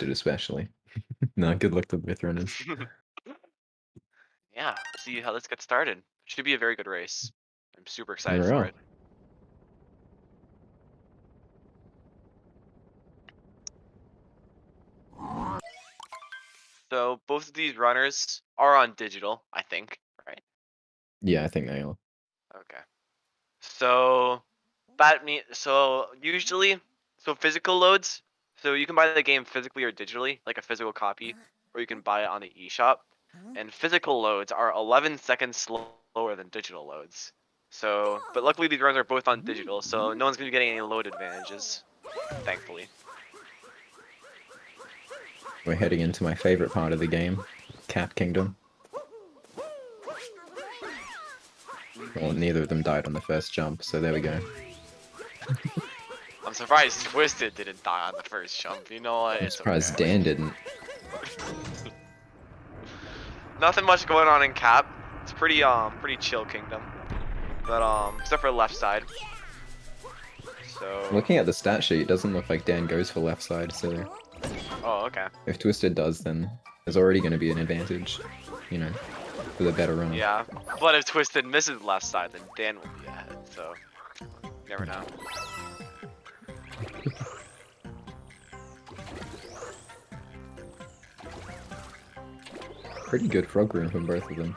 especially. No, good luck to both runners. Yeah, see how this gets started. Should be a very good race. I'm super excited There we for are. it. So both of these runners are on digital, I think, right? Yeah, I think they are. Okay. So so usually physical loads. So you can buy the game physically or digitally, like a physical copy, or you can buy it on the eShop. And physical loads are 11 seconds slower than digital loads. So, but luckily these runs are both on digital, so no one's gonna be getting any load advantages, thankfully. We're heading into my favorite part of the game, Cat Kingdom. Well, neither of them died on the first jump, so there we go. I'm surprised Twisted didn't die on the first jump. You know what? I'm It's surprised okay. Dan didn't. Nothing much going on in Cap. It's pretty chill kingdom. But except for the left side. So Looking at the stat sheet, it doesn't look like Dan goes for left side, so oh okay. if Twisted does, then there's already going to be an advantage, you know, for the better runner. Yeah. But if Twisted misses left side, then Dan will be ahead, so you never know. Pretty good frog room from both of them.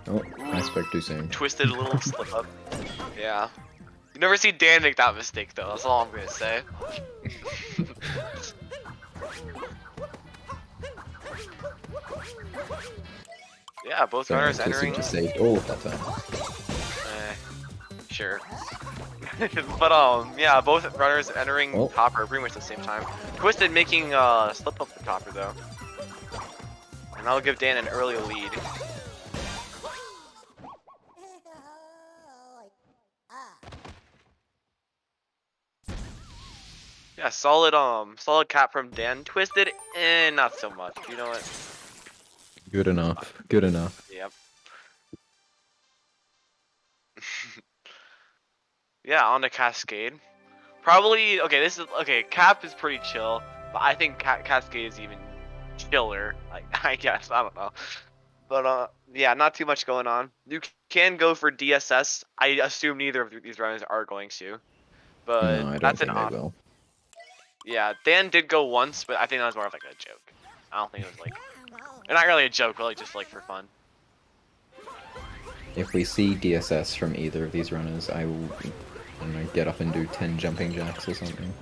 Oh, I Ooh, spoke too soon. Twisted a little slip up. Yeah. You never see Dan make that mistake though, that's all I'm gonna say. Yeah, both Don't worry, runners Twisted entering just saved all of that time. sure. But yeah, both runners entering Oh, topper pretty much at the same time. Twisted making slip up the topper though. And that'll give Dan an early lead. Yeah, solid cap from Dan. Twisted, not so much. You know what? good enough. Good enough. Yep. Yeah, on the Cascade. Probably okay. This is okay. Cap is pretty chill, but I think Cascade is even chiller. Like I guess I don't know, but yeah, not too much going on. You can go for DSS. I assume neither of these runners are going to, but No, I don't that's an think they option. will. Yeah, Dan did go once, but I think that was more of like a joke. I don't think it was like, not really a joke, but like just like for fun. If we see DSS from either of these runners, I will, I don't know, get up and do 10 jumping jacks or something.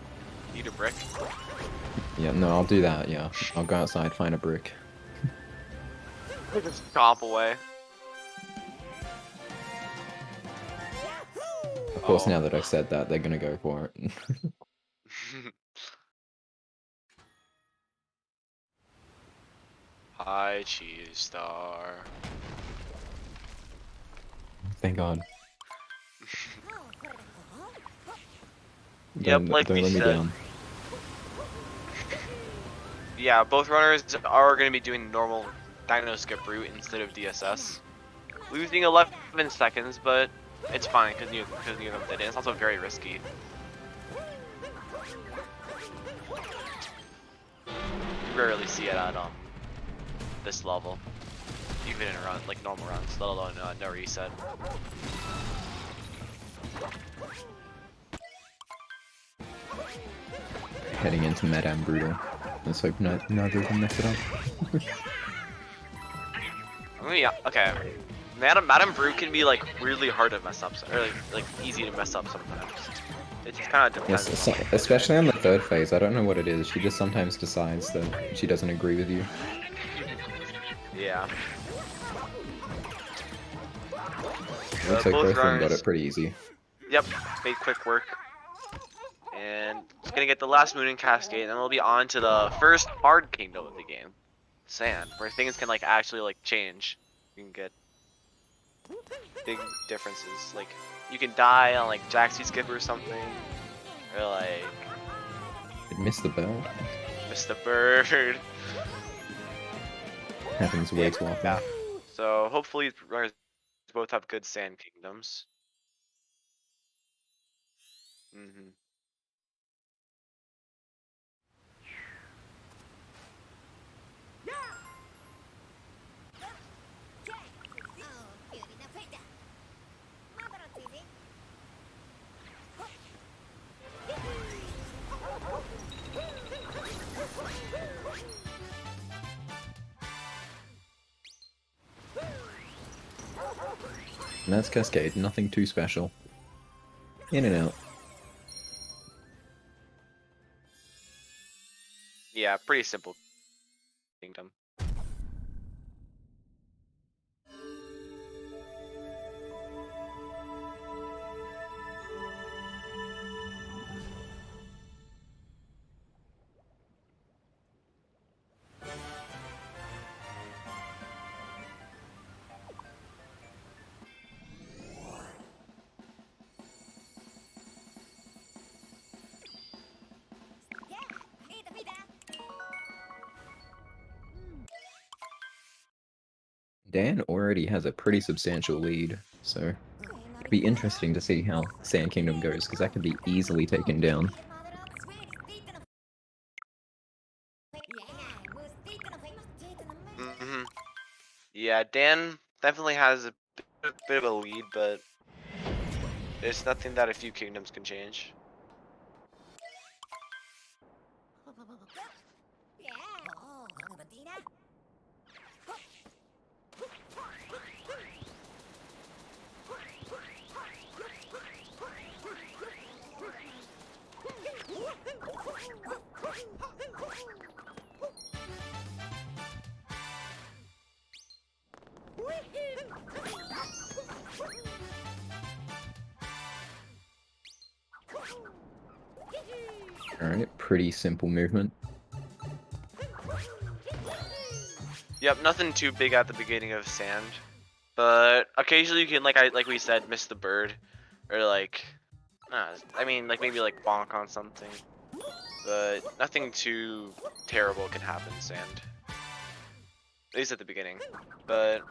Eat a brick. Yeah, no, I'll do that, yeah. I'll go outside, find a brick. Just chomp away. Of course, Oh. now that I've said that, they're gonna go for it. Hi, cheese star. Thank God. Yep, like Don't we let me said. down. Yeah, both runners are going to be doing normal Dino Skip route instead of DSS. Losing 11 seconds, but it's fine because you of them did it. It's also very risky. You rarely see it at this level, even in run like normal runs, let alone no reset. Heading into Madame Brutal. Let's hope neither of them mess it up. Oh yeah, okay. Madam Brew can be like weirdly hard to mess up, or like easy to mess up sometimes. It just kind of depends Yes, on the player. especially on the third phase. I don't know what it is. She just sometimes decides that she doesn't agree with you. Yeah. Looks like Both both of them got runners, it pretty easy. yep, made quick work. And it's gonna get the last moon in Cascade, and then we'll be on to the first hard kingdom of the game, Sand, where things can like actually like change. You can get big differences. Like you can die on like Jaxie Skip or something, or like It missed the bell. miss the bird. Happens way Yeah, too often. yeah. So hopefully runners both have good Sand kingdoms. And that's Cascade, nothing too special. In and out. Yeah, pretty simple kingdom. Dan already has a pretty substantial lead, so it'd be interesting to see how Sand Kingdom goes, because that could be easily taken down. Yeah, Dan definitely has a bit of a lead, but it's nothing that a few kingdoms can change. Alright, pretty simple movement. Yep, nothing too big at the beginning of sand, but occasionally you can, like we said, miss the bird, or like, I mean, like maybe like bonk on something, but nothing too terrible can happen in sand. At least at the beginning, but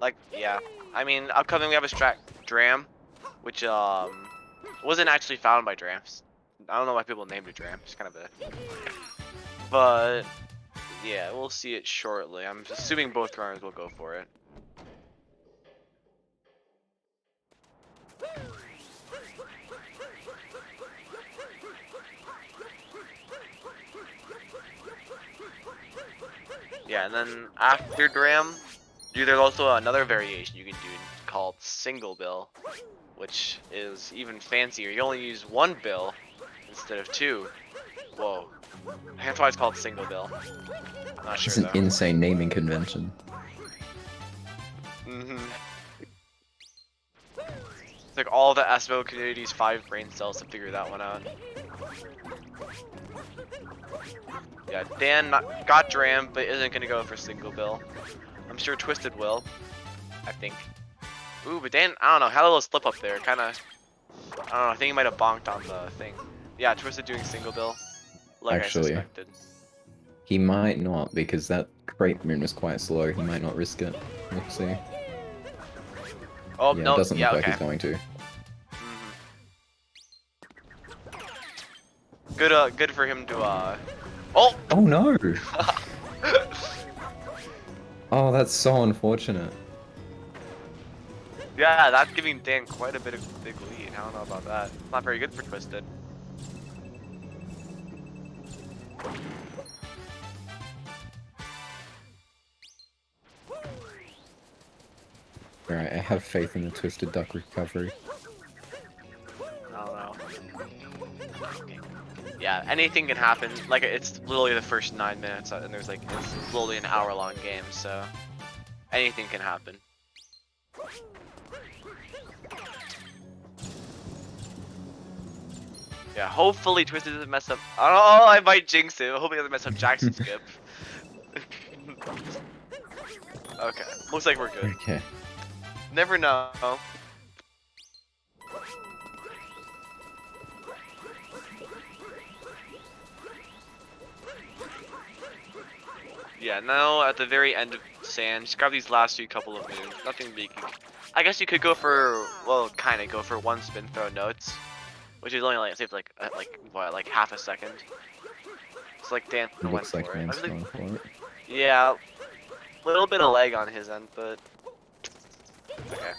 like, yeah, I mean, upcoming we have a strat Dram, which wasn't actually found by Drams. I don't know why people named it Dram. It's kind of a, but yeah, we'll see it shortly. I'm assuming both runners will go for it. Yeah, and then after Dram, there's also another variation you can do called Single Bill, which is even fancier. You only use one bill instead of two. Whoa. That's why it's called Single Bill. I'm not sure It's an though. insane naming convention. It's like all the SMO community's 5 brain cells to figure that one out. Yeah, Dan got Dram, but isn't gonna go for Single Bill. I'm sure Twisted will. I think. Ooh, but Dan, I don't know, had a little slip up there. Kinda, I don't know, I think he might have bonked on the thing. Yeah, Twisted doing Single Bill, like I Actually, suspected. he might not, because that crate moon was quite slow. He might not risk it. We'll see. Oh, Yeah, it no, doesn't yeah, look like okay. he's going to. Good for him to, oh! Oh no! Oh, that's so unfortunate. Yeah, that's giving Dan quite a bit of big lead. I don't know about that. It's not very good for Twisted. Alright, I have faith in the TwiistedDuck recovery. I don't know. Yeah, anything can happen. Like, it's literally the first 9 minutes, and there's like, it's literally an hour-long game, so anything can happen. Yeah, hopefully Twisted doesn't mess up. Oh, I might jinx it. I hope he doesn't mess up Jackson skip. Okay, looks like we're good. Okay. Never know. Yeah, now at the very end of sand, just grab these last few couple of moves. Nothing big. I guess you could go for, well, kind of go for one spin throw notes, which is only like saves like what, like half a second. It's like Dan went Looks like for it. Dan's going for it. Yeah, little bit of lag on his end, but okay.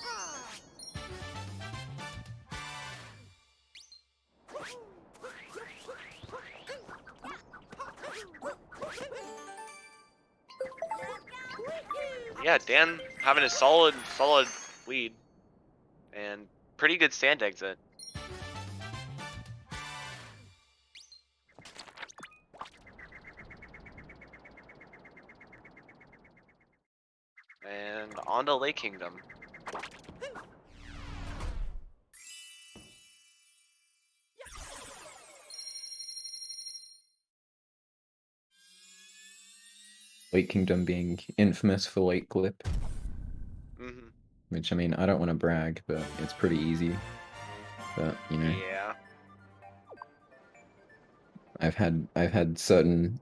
Yeah, Dan having a solid lead. and pretty good sand exit. And on to Lake Kingdom. Lake Kingdom being infamous for late clip, Mm-hmm. which I mean, I don't want to brag, but it's pretty easy. But you know, Yeah. I've had certain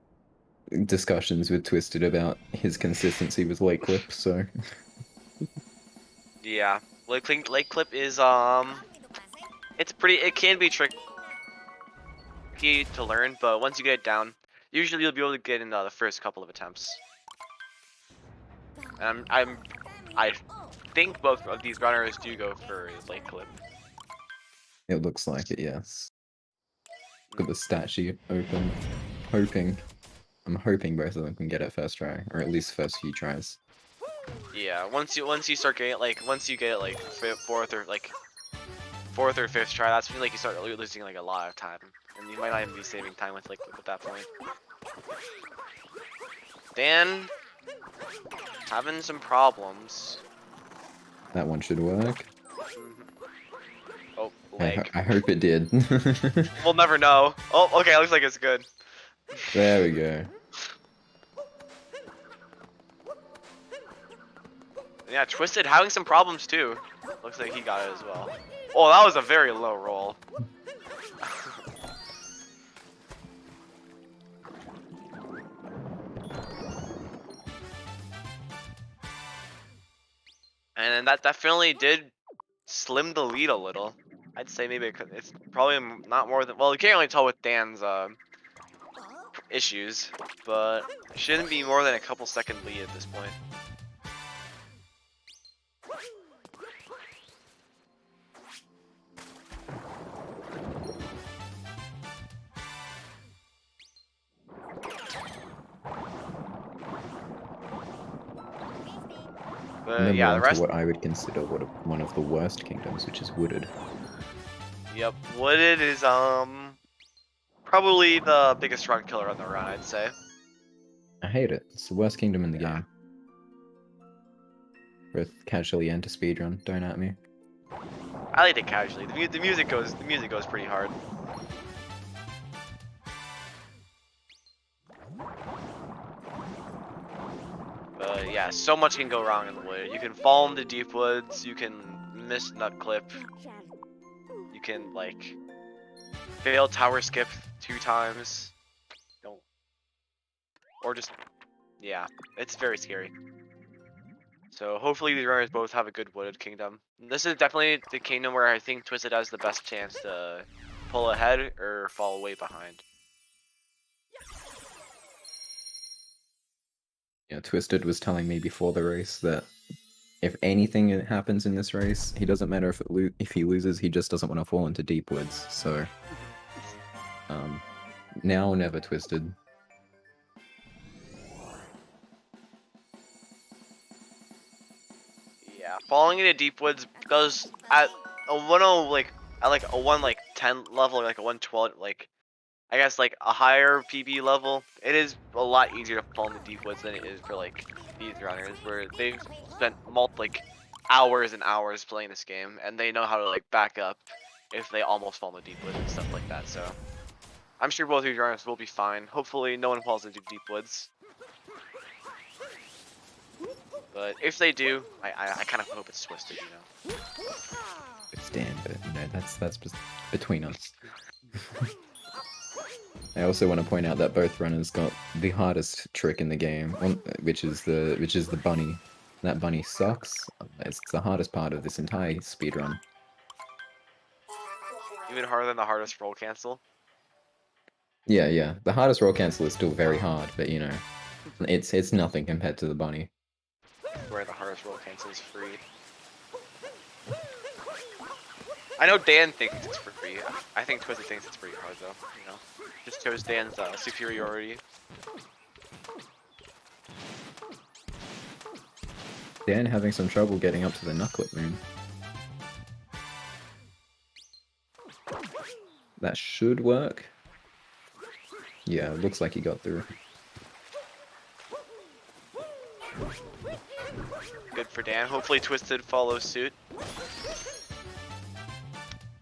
discussions with Twisted about his consistency with late clip, so Yeah. Lake Clip is it's pretty. It can be tricky to learn, but once you get it down, usually you'll be able to get in the first couple of attempts. And I think both of these runners do go for Lake Clip. it looks like it, yes. Got the stat sheet open, hoping. I'm hoping both of them can get it first try, or at least first few tries. Yeah. Once you start getting it, like once you get it like fourth or fifth try, that's when like you start losing like a lot of time, and you might not even be saving time with like at that point. Dan having some problems. That one should work. Oh, leg. I hope it did. We'll never know. Oh, okay, looks like it's good. There we go. Yeah, Twisted having some problems too. Looks like he got it as well. Oh, that was a very low roll. And that definitely did slim the lead a little. I'd say maybe it's probably not more than, well, you can't really tell with Dan's issues, but it shouldn't be more than a couple second lead at this point. And But then we're yeah, the on to rest. what I would consider one of the worst kingdoms, which is Wooded. Yep, Wooded is probably the biggest run killer on the run, I'd say. I hate it. It's the worst kingdom in the Yeah. game. Both casually and to speedrun. Don't at me. I like it casually. The music goes pretty hard. But yeah, so much can go wrong in the wood. You can fall into deep woods. You can miss nut clip. You can like fail tower skip 2 times. Don't. Or just, yeah, it's very scary. So hopefully these runners both have a good wooded kingdom. This is definitely the kingdom where I think Twisted has the best chance to pull ahead or fall way behind. Yeah, Twisted was telling me before the race that if anything happens in this race, he doesn't matter if he loses, he just doesn't want to fall into deep woods. So, now or never, Twisted. Yeah, falling into deep woods does at a 10 like at like a 110 level, or like a 112, like I guess like a higher PB level, it is a lot easier to fall into deep woods than it is for like these runners, where they've spent like hours and hours playing this game, and they know how to like back up if they almost fall into deep woods and stuff like that. So I'm sure both of these runners will be fine. Hopefully no one falls into deep woods. But if they do, I kind of hope it's Twisted, you know. It's Dan, but you know that's just between us. I also want to point out that both runners got the hardest trick in the game, which is the bunny. That bunny sucks. It's the hardest part of this entire speedrun. Even harder than the hardest roll cancel. Yeah. The hardest roll cancel is still very hard, but you know, it's nothing compared to the bunny. Where the hardest roll cancel is free. I know Dan thinks it's free. I think Twisted thinks it's pretty hard though. You know, just shows Dan's superiority. Dan having some trouble getting up to the knucklet moon. That should work. Yeah, it looks like he got through. Good for Dan. Hopefully Twisted follows suit.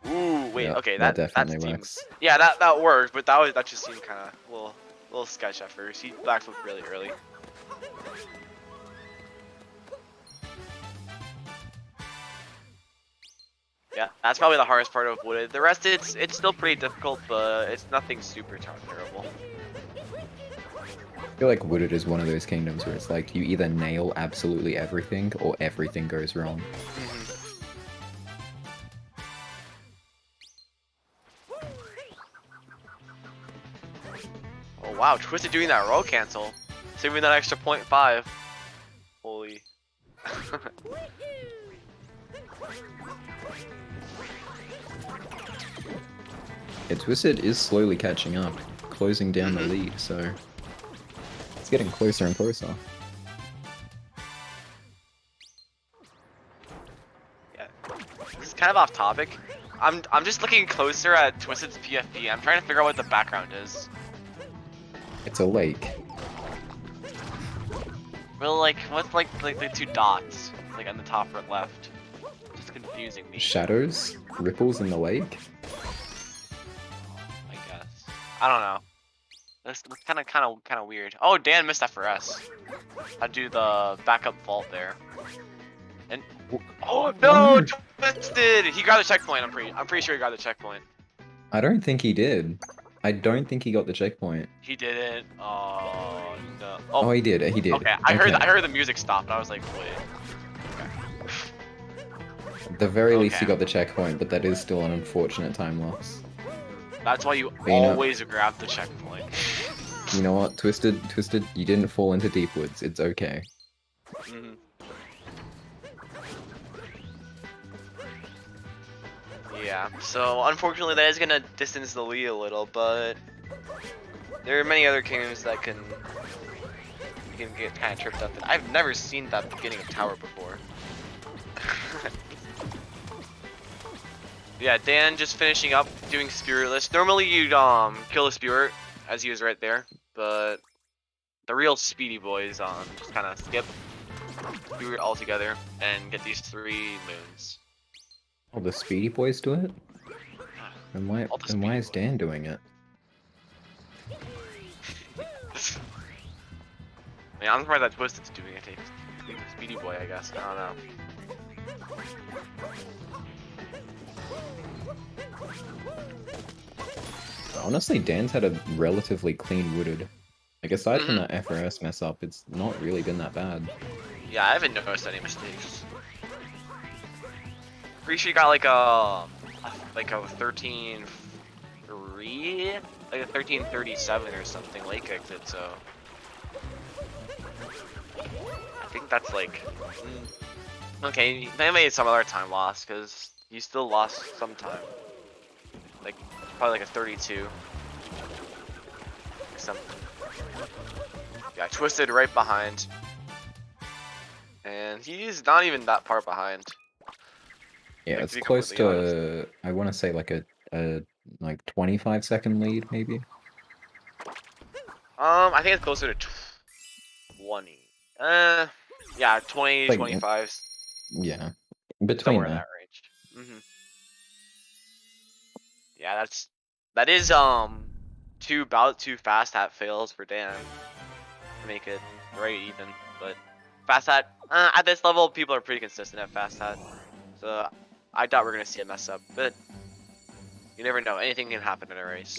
Ooh, wait. Yeah, Okay, that that definitely seemed. works. Yeah, that worked, but that just seemed kind of little sketch at first. He backflipped really early. Yeah, that's probably the hardest part of Wooded. The rest, it's still pretty difficult, but it's nothing super terrible. I feel like Wooded is one of those kingdoms where it's like you either nail absolutely everything or everything goes wrong. Oh wow, Twisted doing that roll cancel, saving that extra 0.5. Holy. Yeah, Twisted is slowly catching up, closing down the lead, so it's getting closer and closer. Yeah, this is kind of off topic. I'm just looking closer at Twisted's PFP. I'm trying to figure out what the background is. It's a lake. Well, like what's like the two dots like on the top or left? Just confusing me. Shadows? Ripples in the lake? I guess. I don't know. That's kind of weird. Oh, Dan missed FRS. I'd do the backup vault there. And oh no, Twisted! He got the checkpoint. I'm pretty sure he got the checkpoint. I don't think he did. I don't think he got the checkpoint. He didn't. Oh no. Oh, Oh, he did. He did. okay. I heard the music stopped. I was like, wait. At the very least, he Okay. got the checkpoint, but that is still an unfortunate time loss. That's why you But you know- always grab the checkpoint. You know what, Twisted, you didn't fall into deep woods. It's okay. Yeah, so unfortunately that is gonna distance the lead a little, but there are many other kingdoms that can get kind of tripped up. I've never seen that beginning of tower before. Yeah, Dan just finishing up doing Spiritless. Normally you'd kill a Spirit as he was right there, but the real speedy boys just kind of skip Spirit altogether and get these 3 moons. Oh, the Speedy Boys do it? And why is Dan doing it? I mean, I'm surprised that Twisted's doing it. He's a speedy boy, I guess. I don't know. Honestly, Dan's had a relatively clean wooded. Like, aside from that FRS mess up, it's not really been that bad. Yeah, I haven't noticed any mistakes. Pretty sure you got like a 13-3, like a 13-37 or something lake exit. So I think that's like okay. They made some other time loss because you still lost some time. Like probably like a 32 or something. Yeah, Twisted right behind, and he's not even that far behind. Yeah, Like, it's to be close completely honest. to, I want to say like a like 25-second lead, maybe. I think it's closer to 20. Yeah, 20, Like, 25, yeah, between somewhere in there. that range. Yeah, that is about too fast hat fails for Dan to make it right even. But fast hat at this level, people are pretty consistent at fast hat, so I doubt we're gonna see a mess up. But you never know; anything can happen in a race.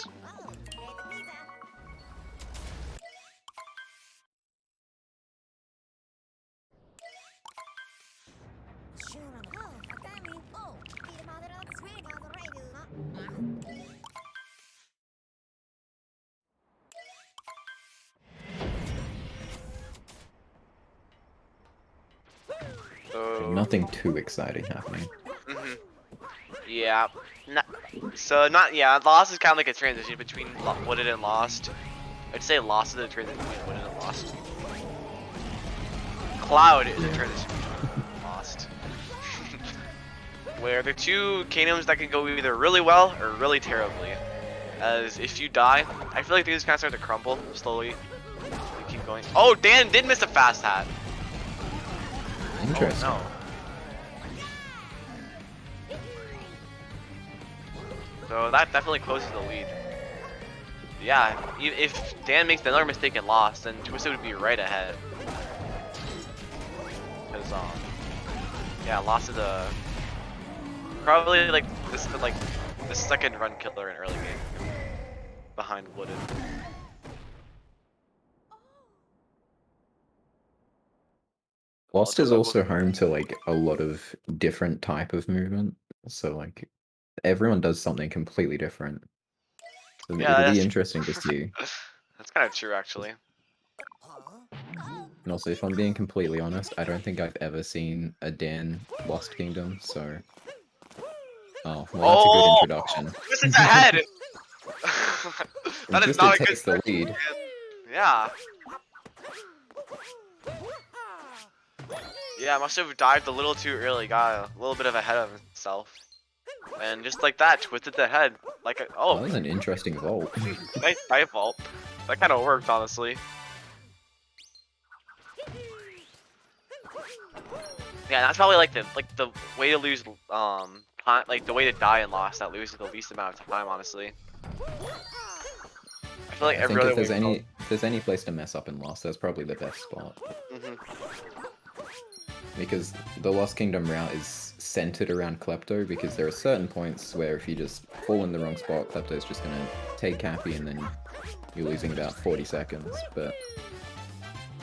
So Nothing too exciting happening. Yeah. Yeah. Lost is kind of like a transition between Wooded and Lost. I'd say Lost is a transition between Wooded and Lost. Cloud is a transition between Lost. Where they're 2 kingdoms that can go either really well or really terribly. As if you die, I feel like things kind of start to crumble slowly. You keep going. Oh, Dan did miss a fast hat. Interesting. Oh, no. So that definitely closes the lead. Yeah, if Dan makes another mistake and lost, then Twisted would be right ahead. Because yeah, lost is a probably like this is like the second run killer in early game behind Wooded. Lost is also home to like a lot of different type of movement, so like everyone does something completely different. So Yeah, it'll be that's interesting to see. that's kind of true actually. And also, if I'm being completely honest, I don't think I've ever seen a Dan Lost Kingdom, so... Oh, well, that's a good Oh, introduction. Twisted ahead. And That is Twisted not a good takes the start. lead. Yeah. Yeah, must have dived a little too early, got a little bit of ahead of himself. And just like that, twisted the head. Like, That oh, was an interesting vault. nice dive vault. That kind of worked, honestly. Yeah, that's probably like the way to lose, time, like the way to die in Lost that loses the least amount of time, honestly. I feel like I every think other if way. there's any place to mess up in Lost, that's probably the best spot. Because the Lost Kingdom route is centered around Klepto, because there are certain points where if you just fall in the wrong spot, Klepto's just gonna take Cappy and then you're losing about 40 seconds. But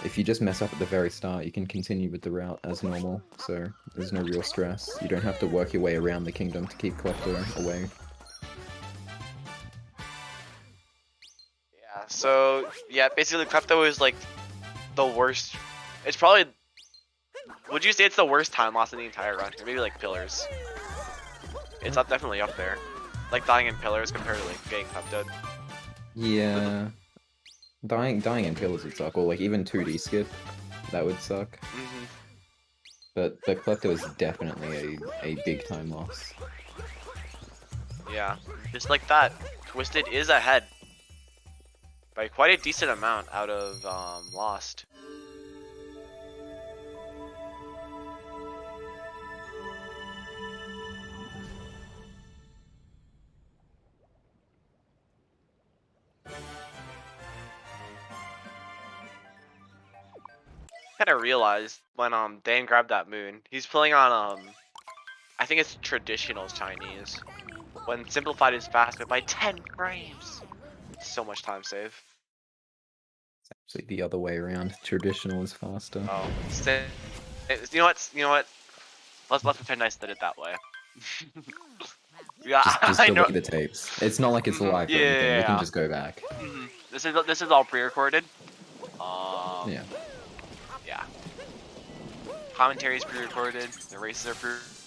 if you just mess up at the very start, you can continue with the route as normal, so there's no real stress. You don't have to work your way around the kingdom to keep Klepto away. Yeah. So yeah, basically Klepto is like the worst. It's probably. Would you say it's the worst time loss in the entire run? Or maybe like Pillars. It's up definitely up there. Like dying in Pillars compared to like getting Kleptoed. Yeah, dying in Pillars would suck, or like even 2D skip, that would suck. But Klepto is definitely a big time loss. Yeah, just like that, Twisted is ahead by quite a decent amount out of Lost. Kind of realized when Dan grabbed that moon, he's playing on I think it's traditional Chinese. When simplified is faster by 10 frames. So much time save. It's actually the other way around. Traditional is faster. Oh, you know what? You know what? Let's pretend I said it that way. Yeah, Just I know. delete the tapes. It's not like it's live or anything. We can just go back. This is all pre-recorded. Yeah. Yeah. Commentary is pre-recorded. The races are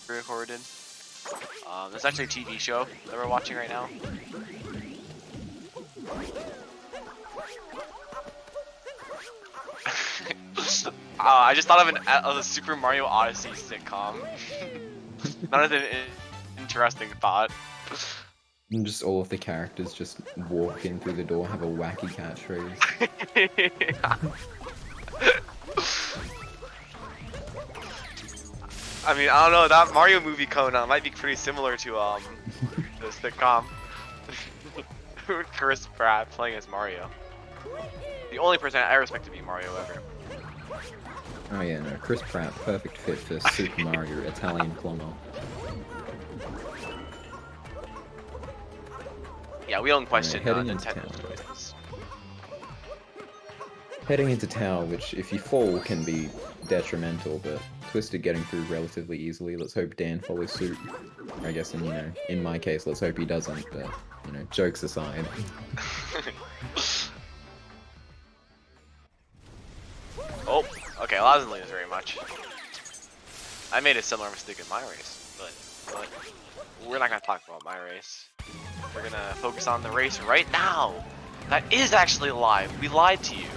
pre-recorded. There's actually a TV show that we're watching right now. I just thought of a Super Mario Odyssey sitcom. Not as an interesting thought. And just all of the characters just walk in through the door, have a wacky catchphrase. I mean, I don't know, that Mario movie coming out might be pretty similar to the sitcom. Chris Pratt playing as Mario. The only person I respect to be Mario ever. Oh yeah, no, Chris Pratt, perfect fit for Super Mario Italian plumber. Yeah, we don't question heading into Nintendo's town. choices. Heading into tower, which if you fall can be detrimental, but Twisted getting through relatively easily. Let's hope Dan follows suit. I guess, and in my case, let's hope he doesn't, but, jokes aside. Oh, okay, well, I wasn't losing very much. I made a similar mistake in my race, but we're not gonna talk about my race. We're gonna focus on the race right now. That is actually live. We lied to you.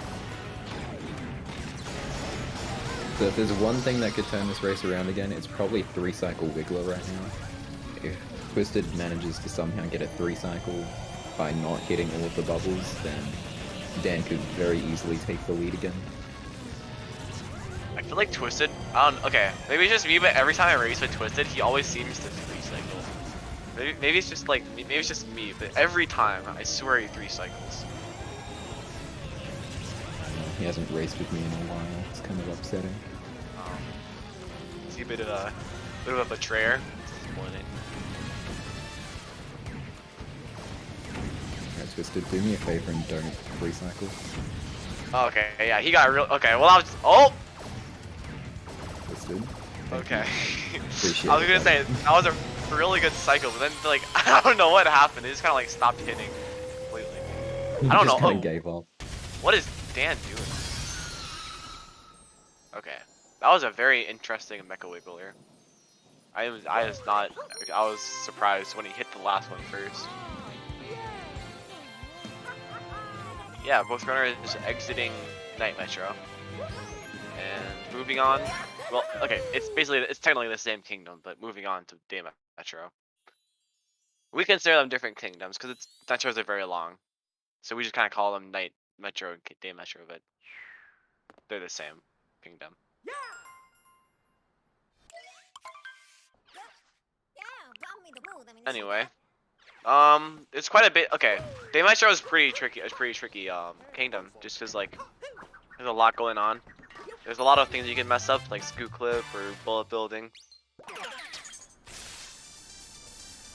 So if there's one thing that could turn this race around again, it's probably 3-cycle Wiggler right now. If Twisted manages to somehow get a 3-cycle by not hitting all of the bubbles, then Dan could very easily take the lead again. I feel like Twisted. I don't. Okay, maybe it's just me, but every time I race with Twisted, he always seems to 3-cycle. Maybe it's just like maybe it's just me, but every time I swear he 3-cycles. He hasn't raced with me in a while. It's kind of upsetting. Is he a bit of a betrayer? It's disappointing. Alright, Twisted, do me a favor and don't recycle. Oh, okay, yeah, he got real. Okay, well I was. Oh. Twisted. Okay. Appreciate I was gonna it, say that was a really good cycle, but then like I don't know what happened. It just kind of like stopped hitting completely. I don't know. Just kind of gave up. What is Dan doing? Okay, that was a very interesting mecha wiggler. I was surprised when he hit the last one first. Yeah, both runners exiting Night Metro and moving on. Well, okay, it's technically the same kingdom, but moving on to Day Metro. We consider them different kingdoms because metros are very long, so we just kind of call them Night Metro and Day Metro, but they're the same kingdom. Anyway, it's quite a bit. Okay, Day Metro is pretty tricky. It's pretty tricky kingdom, just because like there's a lot going on. There's a lot of things you can mess up, like scoot clip or bullet building.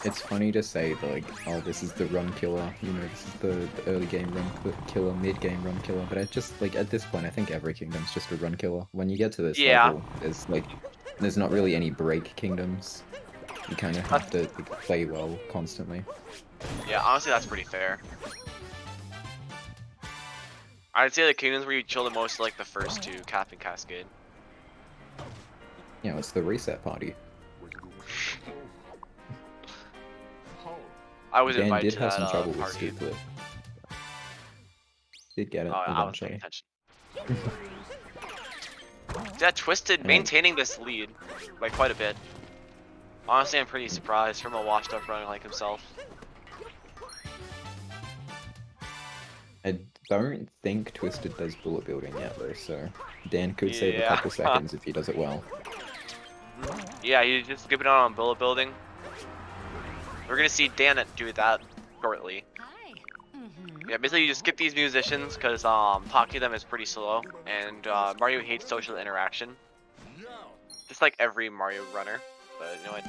It's funny to say that, like, oh, this is the run killer, you know, this is the early game run killer, mid game run killer, but I just, like, at this point, I think every kingdom's just a run killer. When you get to this level, there's not really any break kingdoms. You kind of have to like, play well constantly. Yeah, honestly, that's pretty fair. I'd say the kingdoms where you chill the most are like the first two, Cap and Cascade. You know, it's the reset party. I was Dan invited did to have that some trouble with party. scoot clip. Did get it I wasn't paying eventually. attention. Yeah, Twisted maintaining this lead by quite a bit. Honestly, I'm pretty surprised from a washed up runner like himself. I don't think Twisted does bullet building yet though, so Dan could save a couple seconds if he does it well. Yeah, he's just skipping out on bullet building. We're gonna see Dan do that shortly. Yeah, basically you just skip these musicians because talking to them is pretty slow, and Mario hates social interaction. Just like every Mario runner, but you know what?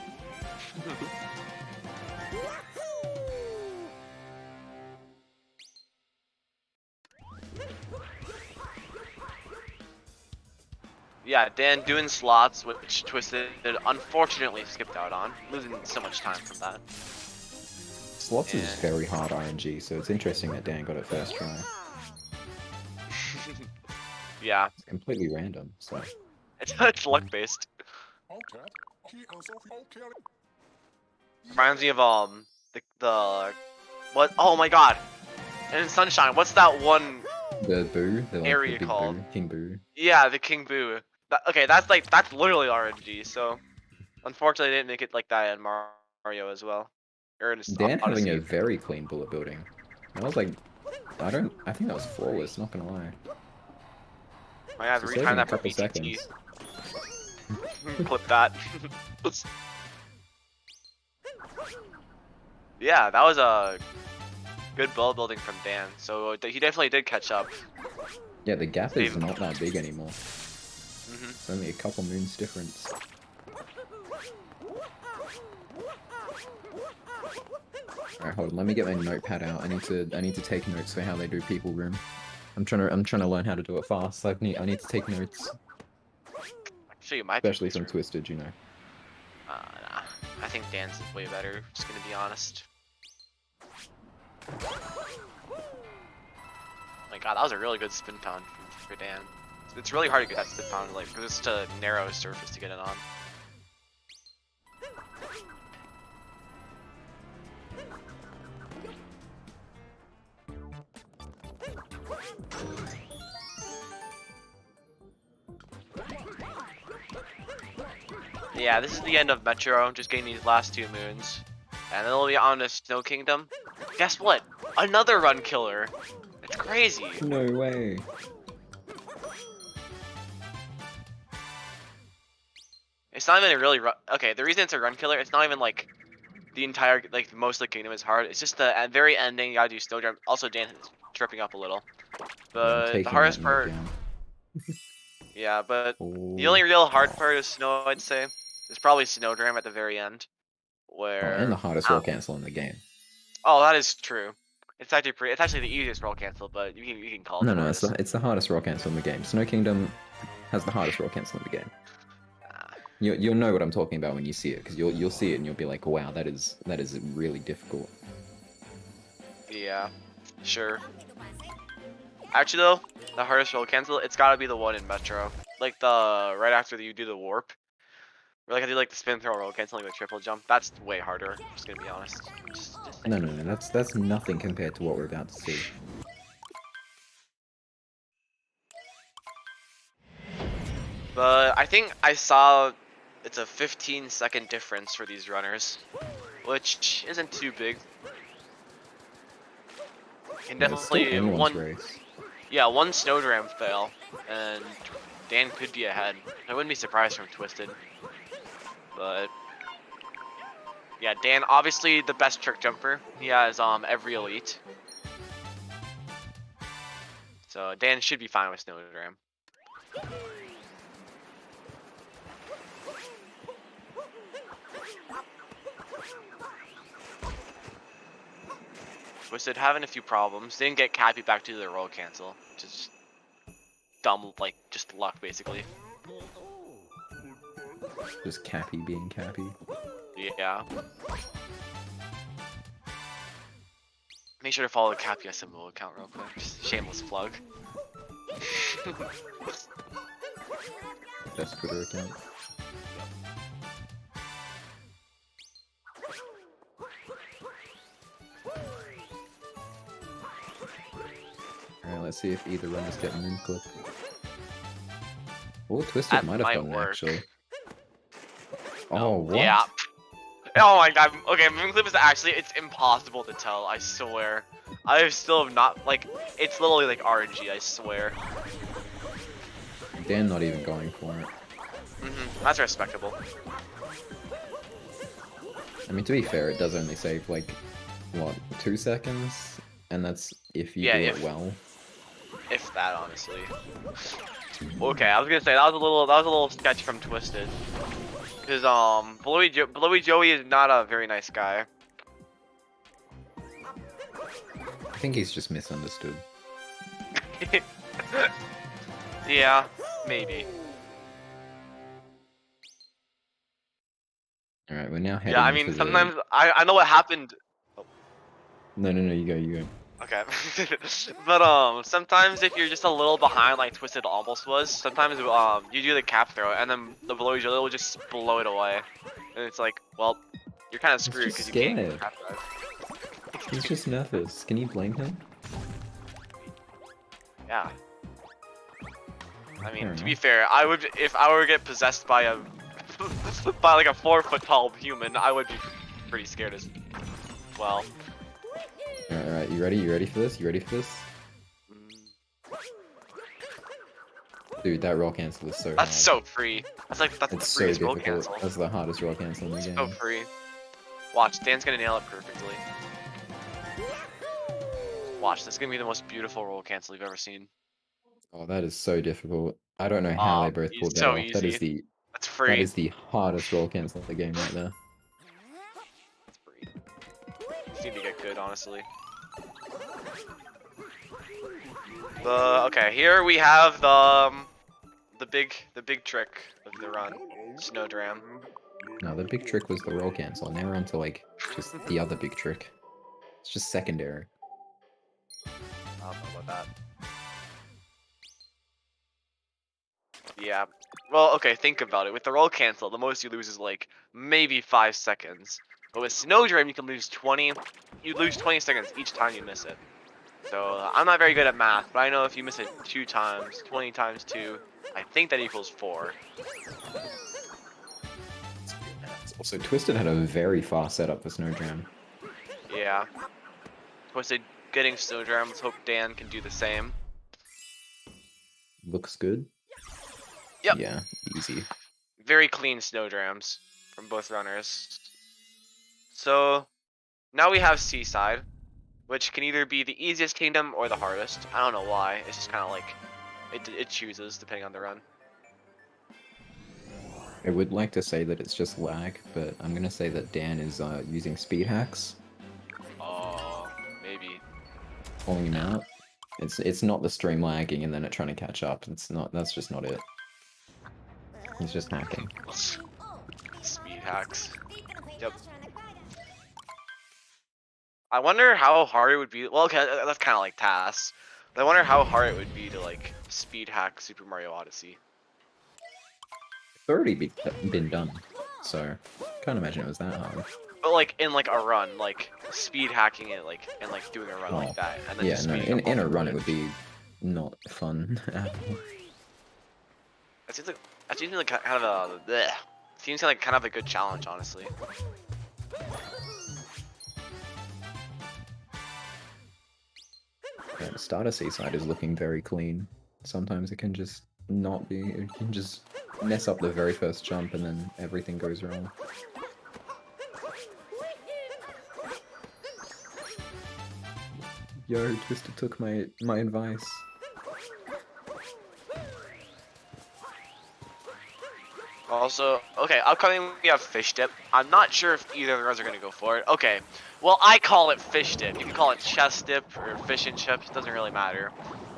Yeah, Dan doing slots, which Twisted unfortunately skipped out on, losing so much time from that. Slots is very hard RNG, so it's interesting that Dan got it first try. Yeah. It's completely random, so. It's luck based. Reminds me of the what? Oh my god! And in Sunshine, what's that one The Boo, area the big called? Boo, King Boo. Yeah, the King Boo. Okay, that's literally RNG. So unfortunately, they didn't make it like that in Mario as well. Or in Dan having a Odyssey. very clean bullet building. I was like, I think that was flawless. Not gonna lie. I have to Saving retime a that for couple BTT. seconds. Clip that. Yeah, that was a good ball building from Dan. So he definitely did catch up. Yeah, the gap is not that big anymore. Mm-hmm. It's only a couple moons difference. Alright, hold on. Let me get my notepad out. I need to take notes for how they do people room. I'm trying to learn how to do it fast. I need to take notes. Actually, my Especially from Twisted, you know. Nah. I think Dan's is way better. Just gonna be honest. My God, that was a really good spin pound for Dan. It's really hard to get that spin pound, like, because it's such a narrow surface to get it on. Yeah, this is the end of Metro, just getting these last two moons. And then we'll be on to Snow Kingdom. Guess what? Another run killer. It's crazy. No way. It's not even a really run. Okay, the reason it's a run killer, it's not even like the entire like most of the kingdom is hard. It's just the very ending. You gotta do snow jump. Also, Dan is tripping up a little. Yeah, I'm But the taking that hardest note part, down. yeah. But the Oh. only real hard part is snow. I'd say is probably Snowdram at the very end, Oh, and the where hardest roll cancel in the game. oh, that is true. It's actually It's actually the easiest roll cancel, but you can call it No, the no, hardest. it's the hardest roll cancel in the game. Snow Kingdom has the hardest roll cancel in the game. Ah, You'll know what I'm talking about when you see it, because you'll see it and you'll be like, wow, that is really difficult. yeah, sure. Actually, though, the hardest roll cancel, it's gotta be the one in Metro. Like the right after you do the warp. Or like I do like the spin throw roll canceling the triple jump. That's way harder. I'm just gonna be honest. Just No, saying. no, no, that's nothing compared to what we're about to see. But I think I saw it's a 15-second difference for these runners, which isn't too big. Can Yeah, it's still definitely anyone's race. one Snowdram fail, and Dan could be ahead. I wouldn't be surprised from Twisted, but yeah, Dan obviously the best trick jumper. He has every elite, so Dan should be fine with Snowdram. Twisted having a few problems. Didn't get Cappy back to the roll cancel, which is dumb, like just luck basically. Just Cappy being Cappy. Yeah. Make sure to follow the Cappy SMO account real quick. Just shameless plug. Best Twitter account. Alright, let's see if either runners get moon clip. Oh, Twisted That might have might gotten it, work. actually. No. Oh, what? Yeah. Oh my god. Okay, Moonclip is actually, it's impossible to tell, I swear. I still have not, like, it's literally like RNG, I swear. Dan not even going for it. That's respectable. I mean, to be fair, it does only save, like, what, 2 seconds? And that's if you Yeah, do it well. If that, honestly. Okay, I was gonna say, that was a little sketch from Twisted. Cause, Blowy Joey is not a very nice guy. I think he's just misunderstood. Yeah, maybe. Alright, we're now heading Yeah, I into mean, the... sometimes, I know what happened. No, you go. Okay. But sometimes if you're just a little behind like Twisted almost was, sometimes you do the cap throw and then the blowy jelly will just blow it away. And it's like, well, you're kind of He's screwed just because you can't scared. cap throw. He's just nervous. Can you blame him? Yeah. I mean, Fair to be enough. fair, I would if I were to get possessed by a by like a 4-foot tall human, I would be pretty scared as well. Alright, you ready? You ready for this? You ready for this? Dude, that roll cancel is so hard. That's so free. That's It's the so freest roll difficult. cancel. That's the hardest roll cancel in the game. So free. Watch, Dan's gonna nail it perfectly. Watch, this is gonna be the most beautiful roll cancel you've ever seen. Oh, that is so difficult. I don't know how they both pulled It's that so off. easy. That's That free. is the hardest roll cancel in the game right there. It's free. You seem to get good, honestly. Okay, here we have the big trick of the run, Snowdram. No, the big trick was the roll cancel. Now we're on to like just the other big trick. It's just secondary. I don't know about that. Yeah. Well, okay, think about it. With the roll cancel, the most you lose is like maybe 5 seconds. But with Snowdram, you can lose 20. You lose 20 seconds each time you miss it. So I'm not very good at math, but I know if you miss it 2 times, 20 times 2, I think that equals 4. Also, Twisted had a very fast setup for Snowdram. Yeah. Twisted getting Snowdram. Let's hope Dan can do the same. Looks good. Yep. Yeah, easy. Very clean Snowdrams from both runners. So now we have Seaside, which can either be the easiest kingdom or the hardest. I don't know why. It's just kind of like it chooses depending on the run. I would like to say that it's just lag, but I'm gonna say that Dan is using speed hacks, Oh, maybe. calling him out. It's not the stream lagging and then it trying to catch up. It's not. That's just not it. He's just hacking. Speed hacks. Yep. I wonder how hard it would be. Well, okay, that's kind of like tasks. But I wonder how hard it would be to like speed hack Super Mario Odyssey. It's already been done, so can't imagine it was that hard. But like in like a run, like speed hacking it, like and like doing a run Oh, like that, and then yeah, just no, speeding up in all a the run it would footage. be not fun at all. That seems like kind of a bleh. Seems like kind of a good challenge, honestly. Yeah, the starter Seaside is looking very clean. Sometimes it can just not be. It can just mess up the very first jump and then everything goes wrong. Yo, Twisted took my advice. Also, okay, upcoming we have Fish Dip. I'm not sure if either of the runs are gonna go for it. Okay, well I call it Fish Dip. You can call it Chest Dip or Fish and Chips. It doesn't really matter.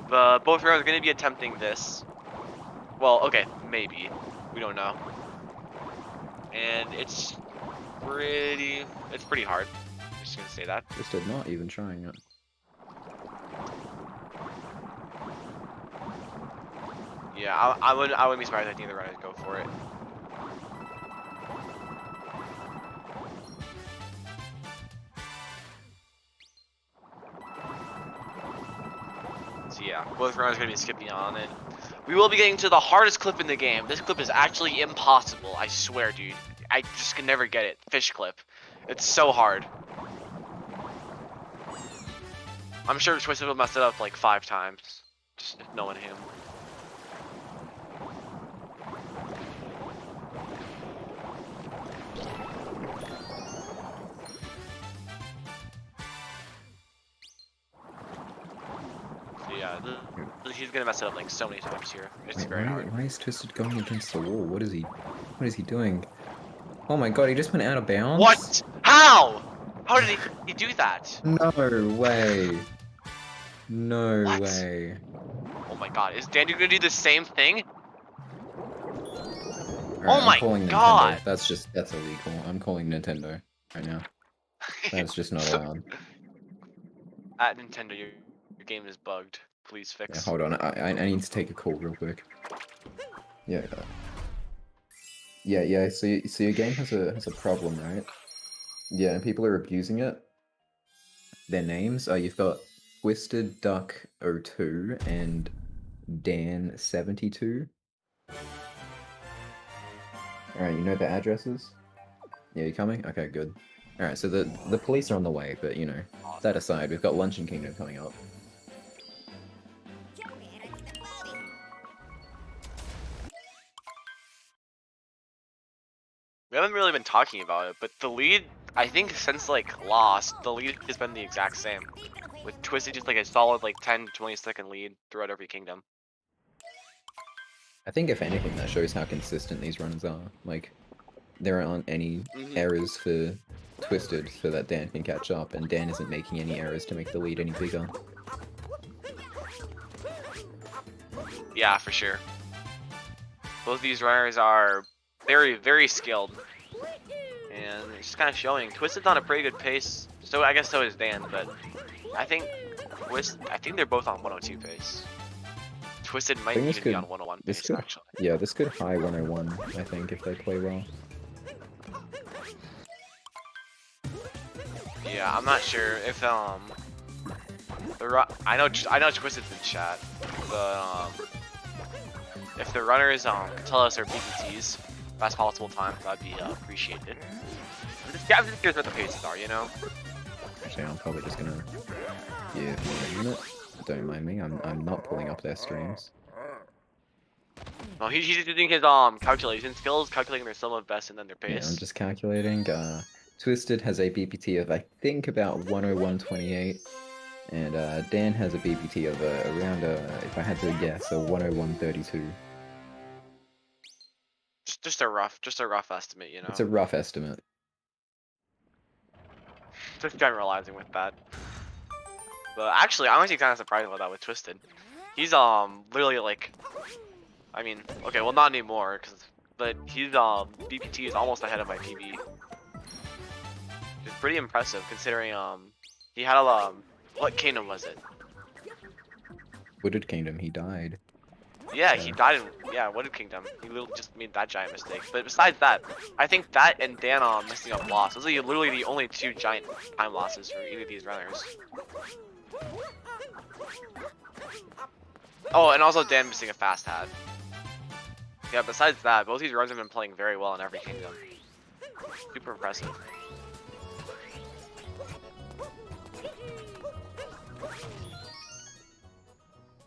But both runs are gonna be attempting this. Well, okay, maybe. We don't know. And it's pretty hard. I'm just gonna say that. Twisted not even trying it. Yeah, I wouldn't be surprised if neither runners go for it. So yeah, both runners are gonna be skipping on it. We will be getting to the hardest clip in the game. This clip is actually impossible. I swear, dude. I just can never get it. Fish clip. It's so hard. I'm sure Twisted will mess it up like 5 times. Just knowing him. So yeah, he's gonna mess it up like so many times here. It's Wait, very hard. why is Twisted going against the wall? What is he doing? Oh my god, he just went out of bounds? What? How? How did he do that? No way. No What? way. Oh my god, is Dandy gonna do the same thing? Alright, Oh I'm calling my Nintendo. god! That's illegal. I'm calling Nintendo right now. That's just not allowed. At Nintendo, your game is bugged. Please Yeah, fix. hold on. I need to take a call real quick. Yeah. Yeah. So your game has a problem, right? Yeah, and people are abusing it. Their names are, you've got TwiistedDuck02 and Dan72. Alright, you know the addresses? Yeah, you coming? Okay, good. Alright, so the police are on the way, but you know, that aside, we've got Luncheon Kingdom coming up. We haven't really been talking about it, but the lead, I think since like Lost, the lead has been the exact same. With Twisted just like a solid like 10 to 20 second lead throughout every kingdom. I think if anything, that shows how consistent these runs are. Like, there aren't any errors for Twisted so that Dan can catch up, and Dan isn't making any errors to make the lead any bigger. Yeah, for sure. Both these runners are very, very skilled. And it's just kind of showing. Twisted's on a pretty good pace. So I guess so is Dan, but I think they're both on 102 pace. Twisted might even be on 101 pace, actually. Yeah, this could high 101, I think, if they play well. Yeah, I'm not sure if I know Twisted's in chat, but if the runners could tell us their PPTs best possible time, that'd be appreciated. I'm just curious what the paces are, you know. Actually, I'm probably just gonna give me a minute. Don't mind me. I'm not pulling up their streams. No, he's just doing his calculation skills, calculating their sum of best and then their Yeah, I'm pace. just calculating. Twisted has a BPT of I think about 101.28, and Dan has a BPT of around if I had to guess, a 101.32. Just a rough estimate, you know. It's a rough estimate. Just generalizing with that. But actually, I'm actually kind of surprised about that with Twisted. He's literally like, I mean, okay, well not anymore, but his BPT is almost ahead of my PB. It's pretty impressive considering he had a what kingdom was it? Wooded Kingdom, he died. Yeah, So. he died in Wooded Kingdom. He literally just made that giant mistake. But besides that, I think that and Dan messing up loss. Those are literally the only two giant time losses for either of these runners. Oh, and also Dan missing a fast hat. Yeah, besides that, both these runners have been playing very well in every kingdom. Super impressive.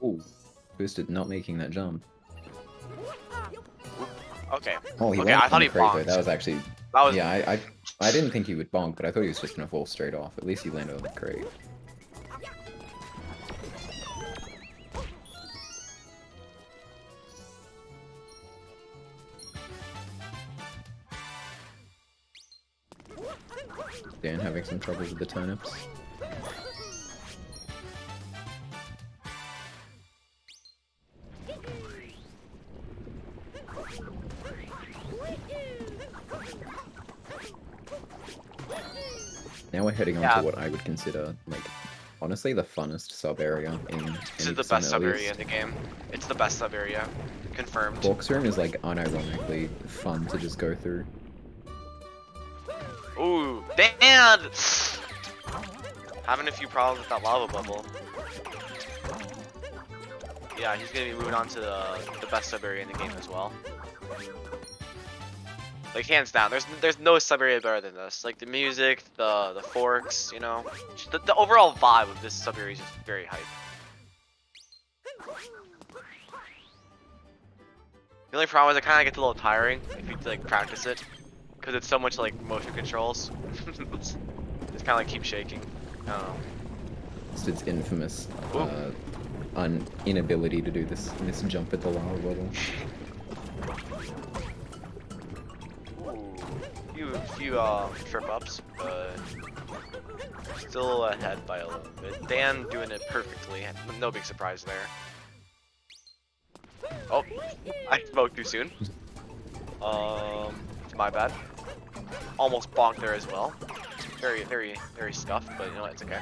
Ooh, Twisted not making that jump. Okay. Oh, he Okay, went I thought he crate, though. bonked. That was actually... That was... Yeah, I didn't think he would bonk, but I thought he was just gonna fall straight off. At least he landed on the crate. Dan having some trouble with the turnips. Now we're heading on to what I would consider, like, honestly, the funnest sub-area in This is the best sub-area in the game. It's the best sub-area. Confirmed. Box room is, like, unironically fun to just go through. Ooh, Dan! Having a few problems with that lava bubble. Yeah, he's gonna be moving on to the best sub-area in the game as well. Like, hands down, there's no sub-area better than this. Like, the music, the forks, you know. The overall vibe of this sub-area is just very hype. The only problem is it kind of gets a little tiring if you like practice it. Because it's so much like motion controls. It's kind of like keep shaking. I don't know. It's its infamous inability to do this jump at the lava bubble. Few trip ups, but still ahead by a little bit. Dan doing it perfectly. No big surprise there. Oh, I spoke too soon. It's my bad. Almost bonked there as well. Very, very, very scuffed, but you know what, it's okay.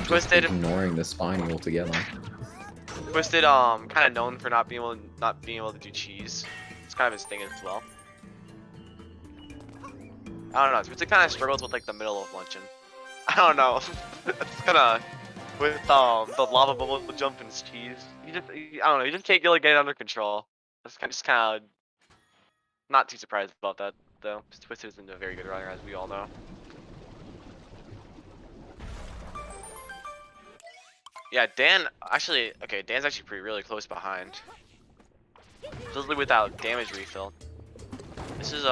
Twisted ignoring the spiny altogether. Twisted, kind of known for not being able to do cheese. It's kind of his thing as well. I don't know. Twisted kind of struggles with like the middle of luncheon. I don't know. It's kind of with the lava bubble jump and cheese. I don't know. You just can't really get it under control. That's just kind of not too surprised about that though. Twisted isn't a very good runner, as we all know. Yeah, Dan actually, okay, Dan's actually really close behind. Especially without damage refill. This is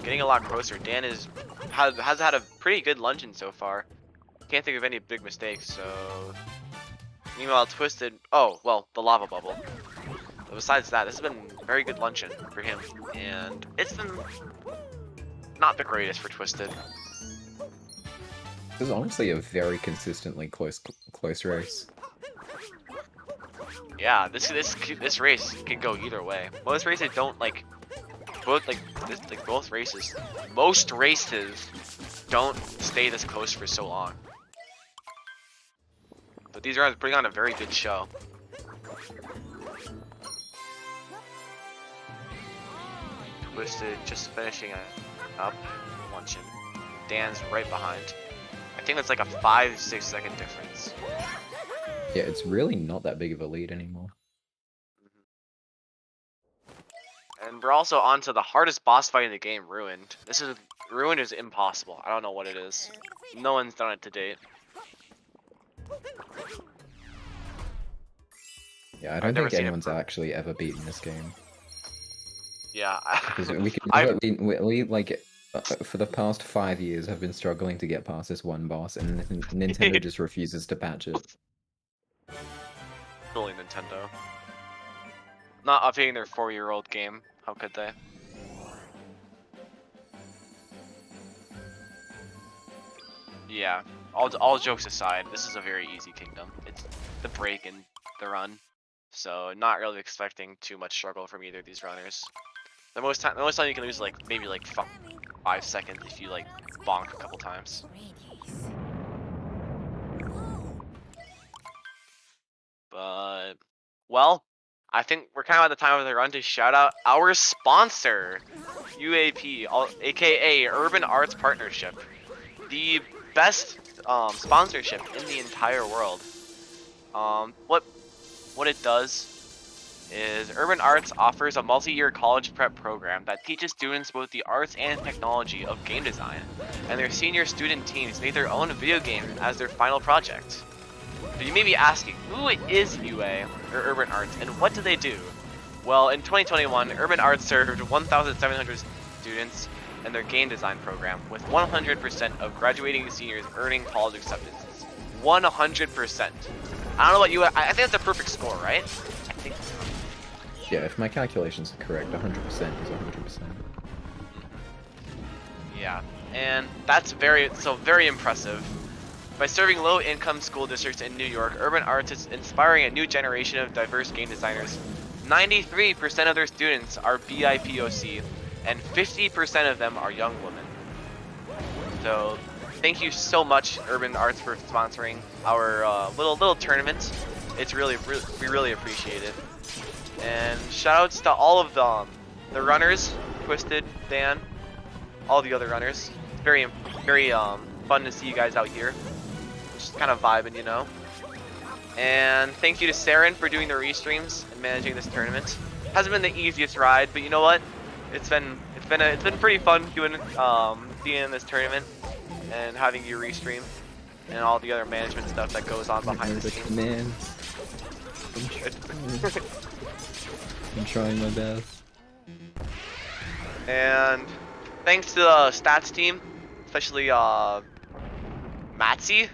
getting a lot closer. Dan has had a pretty good luncheon so far. Can't think of any big mistakes, so meanwhile Twisted, oh well, the lava bubble. But besides that, this has been very good luncheon for him, and it's been not the greatest for Twisted. This is honestly a very consistently close race. Yeah, this race can go either way. Most races don't like most races don't stay this close for so long. But these runners putting on a very good show. Twisted just finishing up luncheon. Dan's right behind. I think that's like a 5-6 second difference. Yeah, it's really not that big of a lead anymore. And we're also on to the hardest boss fight in the game, Ruined. Ruined is impossible. I don't know what it is. No one's done it to date. Yeah, I I've don't never think seen it. anyone's actually ever beaten this game. Yeah. Because I we like for the past 5 years have been struggling to get past this one boss, and Nintendo just refuses to patch it. Really Nintendo. Not updating their 4-year-old game. How could they? Yeah. All jokes aside, this is a very easy kingdom. It's the break and the run. So not really expecting too much struggle from either of these runners. The most time you can lose is like maybe like 5 seconds if you like bonk a couple times. But well, I think we're kind of at the time of the run to shout out our sponsor, UAP, aka Urban Arts Partnership, the best sponsorship in the entire world. What it does is Urban Arts offers a multi-year college prep program that teaches students both the arts and technology of game design, and their senior student teams make their own video game as their final project. So you may be asking, who is UA, or Urban Arts, and what do they do? Well, in 2021, Urban Arts served 1,700 students in their game design program, with 100% of graduating seniors earning college acceptances. 100%. I don't know about you, I think that's a perfect score, right? I think so. Yeah, if my calculations are correct, 100% is 100%. Yeah, and that's very impressive. By serving low-income school districts in New York, Urban Arts is inspiring a new generation of diverse game designers. 93% of their students are BIPOC, and 50% of them are young women. So, thank you so much, Urban Arts, for sponsoring our little tournament. It's we really appreciate it. And shoutouts to all of the runners, Twisted, Dan, all the other runners. It's very fun to see you guys out here. Just kind of vibing, you know. And thank you to Saren for doing the restreams and managing this tournament. Hasn't been the easiest ride, but you know what? It's been pretty fun doing being in this tournament and having you restream and all the other management stuff that goes on behind the scenes. I'm trying my best. And thanks to the stats team, especially Matzi,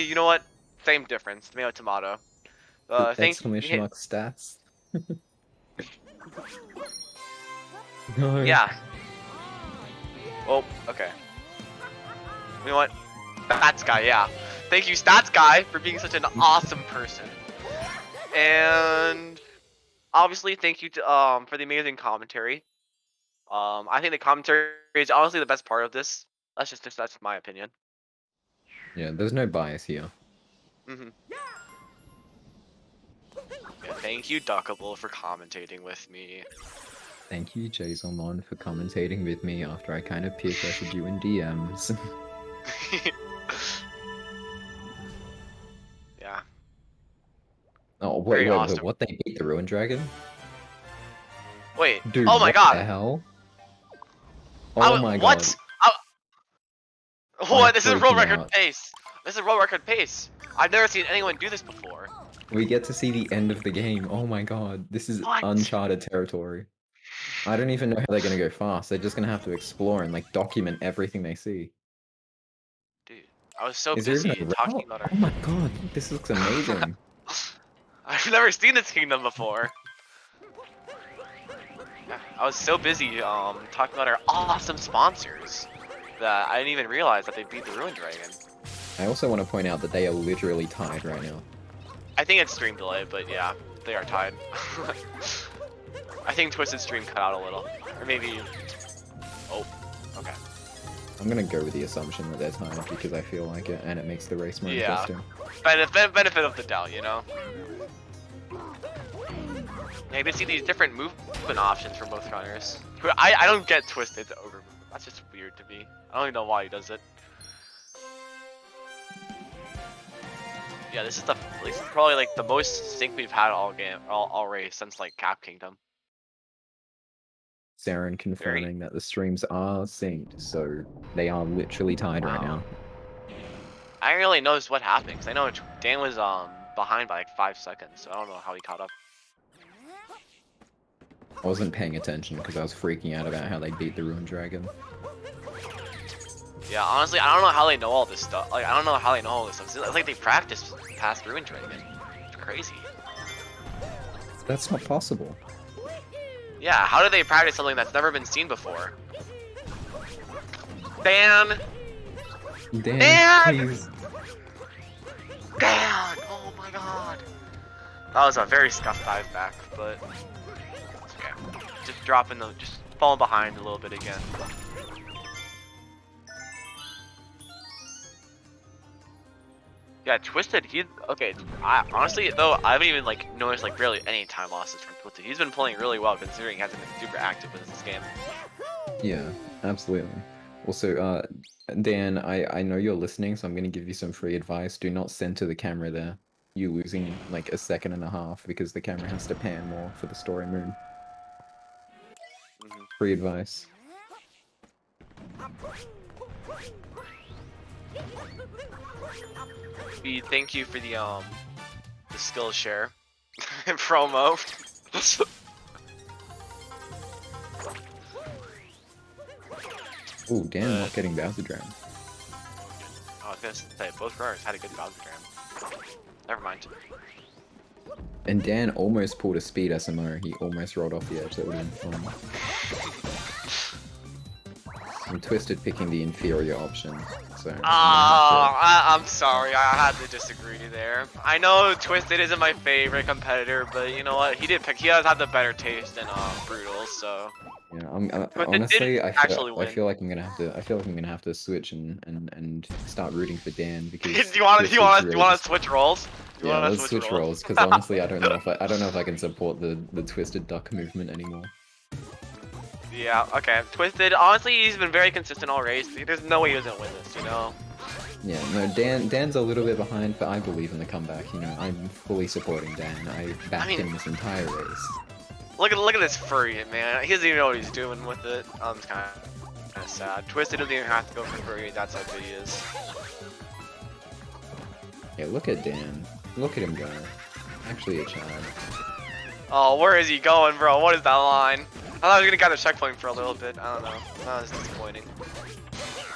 you know what? Same difference, tomato. Exclamation mark stats. No. Yeah. Oh, okay. You know what? Stats guy, yeah. Thank you, Stats guy, for being such an awesome person. And obviously, thank you to for the amazing commentary. I think the commentary is honestly the best part of this. That's my opinion. Yeah, there's no bias here. Yeah, thank you, Duckable, for commentating with me. Thank you, Jason, for commentating with me after I kind of peer pressured you in DMs. Yeah. Oh, wait, Awesome. what? They beat the Ruined Dragon? Wait. Dude, Oh my what god. the hell? Oh my god. What? What? This is world record out. pace. This is world record pace. I've never seen anyone do this before. We get to see the end of the game. Oh my god. This is What? uncharted territory. I don't even know how they're gonna go fast. They're just gonna have to explore and like document everything they see. Dude, I was so Is there even busy a talking route? about our... Oh my god, this looks amazing. I've never seen this kingdom before. I was so busy talking about our awesome sponsors that I didn't even realize that they beat the Ruined Dragon. I also want to point out that they are literally tied right now. I think it's stream delay, but yeah, they are tied. I think Twisted stream cut out a little. Or maybe... Oh, okay. I'm gonna go with the assumption that they're tied because I feel like it, and it makes the race more interesting. Benefit of the doubt, you know? Yeah, you can see these different movement options for both runners. I don't get Twisted's over movement. That's just weird to me. I don't even know why he does it. Yeah, this is probably like the most sync we've had all race since like Cap Kingdom. Saren confirming that the streams are synced, so they are literally tied right now. I didn't really notice what happened because I know Dan was behind by like 5 seconds, so I don't know how he caught up. I wasn't paying attention because I was freaking out about how they beat the Ruined Dragon. Yeah, honestly, I don't know how they know all this stuff. Like, I don't know how they know all this stuff. It's like they practiced past Ruined Dragon. It's crazy. That's not possible. Yeah, how do they practice something that's never been seen before? Dan! Please. Dan! Oh my god. That was a very scuffed dive back, but it's okay. Just falling behind a little bit again. Yeah, Twisted, honestly though, I haven't even like noticed like barely any time losses from Twisted. He's been playing really well considering he hasn't been super active with this game. Yeah, absolutely. Also, Dan, I know you're listening, so I'm gonna give you some free advice. Do not center the camera there. You're losing like a second and a half because the camera has to pan more for the story moon. Free advice. Thank you for the skill share promo. Oh, Dan not getting Bowser Dram. I was gonna say both runners had a good Bowser Dram. Never mind. And Dan almost pulled a speed SMO. He almost rolled off the edge. That would have been fun. And Twisted picking the inferior option. So. I'm sorry. I had to disagree there. I know Twisted isn't my favorite competitor, but you know what? He does have the better taste in Brutal, so. Yeah, honestly, I feel like I'm gonna have to switch and start rooting for Dan because. Do you want to switch roles? Yeah, let's switch roles because honestly, I don't know if I can support the TwiistedDuck movement anymore. Yeah, okay. Twisted, honestly, he's been very consistent all race. There's no way he doesn't win this, you know? Yeah, no, Dan's a little bit behind, but I believe in the comeback, you know. I'm fully supporting Dan. I backed him this entire race. Look at this furry, man. He doesn't even know what he's doing with it. It's kind of sad. Twisted doesn't even have to go for furry. That's how good he is. Yeah, look at Dan. Look at him go. Actually a child. Oh, where is he going, bro? What is that line? I thought I was gonna get a checkpoint for a little bit. I don't know. That was disappointing.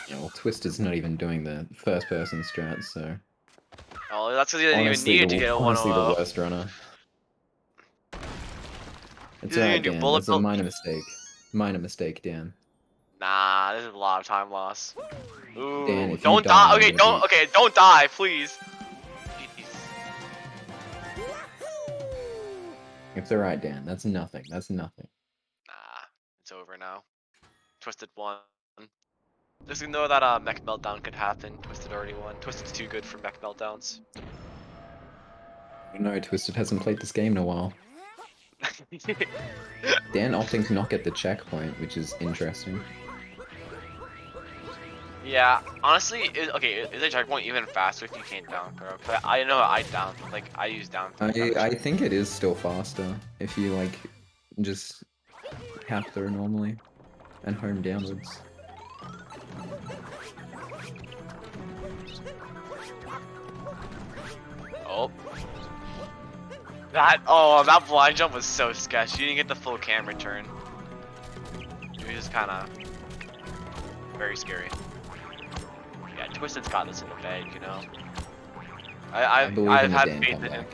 Yeah, well, Twisted's not even doing the first-person strat, so. Oh, that's because he didn't even need to get a 1-0. Honestly, the worst runner. It's alright, Dan. It's a minor mistake. Minor mistake, Dan. Nah, this is a lot of time loss. Ooh, Dan, don't die. Okay, don't die, please. It's alright, Dan. That's nothing. That's nothing. Nah, it's over now. Twisted won. Just know that mech meltdown could happen. Twisted already won. Twisted's too good for mech meltdowns. No, Twisted hasn't played this game in a while. Dan opting to not get the checkpoint, which is interesting. Yeah, honestly, is the checkpoint even faster if you can't down throw? Cause I know I use down throw. I think it is still faster if you like just cap throw normally and home downwards. Oh. That blind jump was so sketchy. You didn't get the full camera turn. It was just kind of very scary. Yeah, Twisted's got this in the bag, you know. I've had faith in him.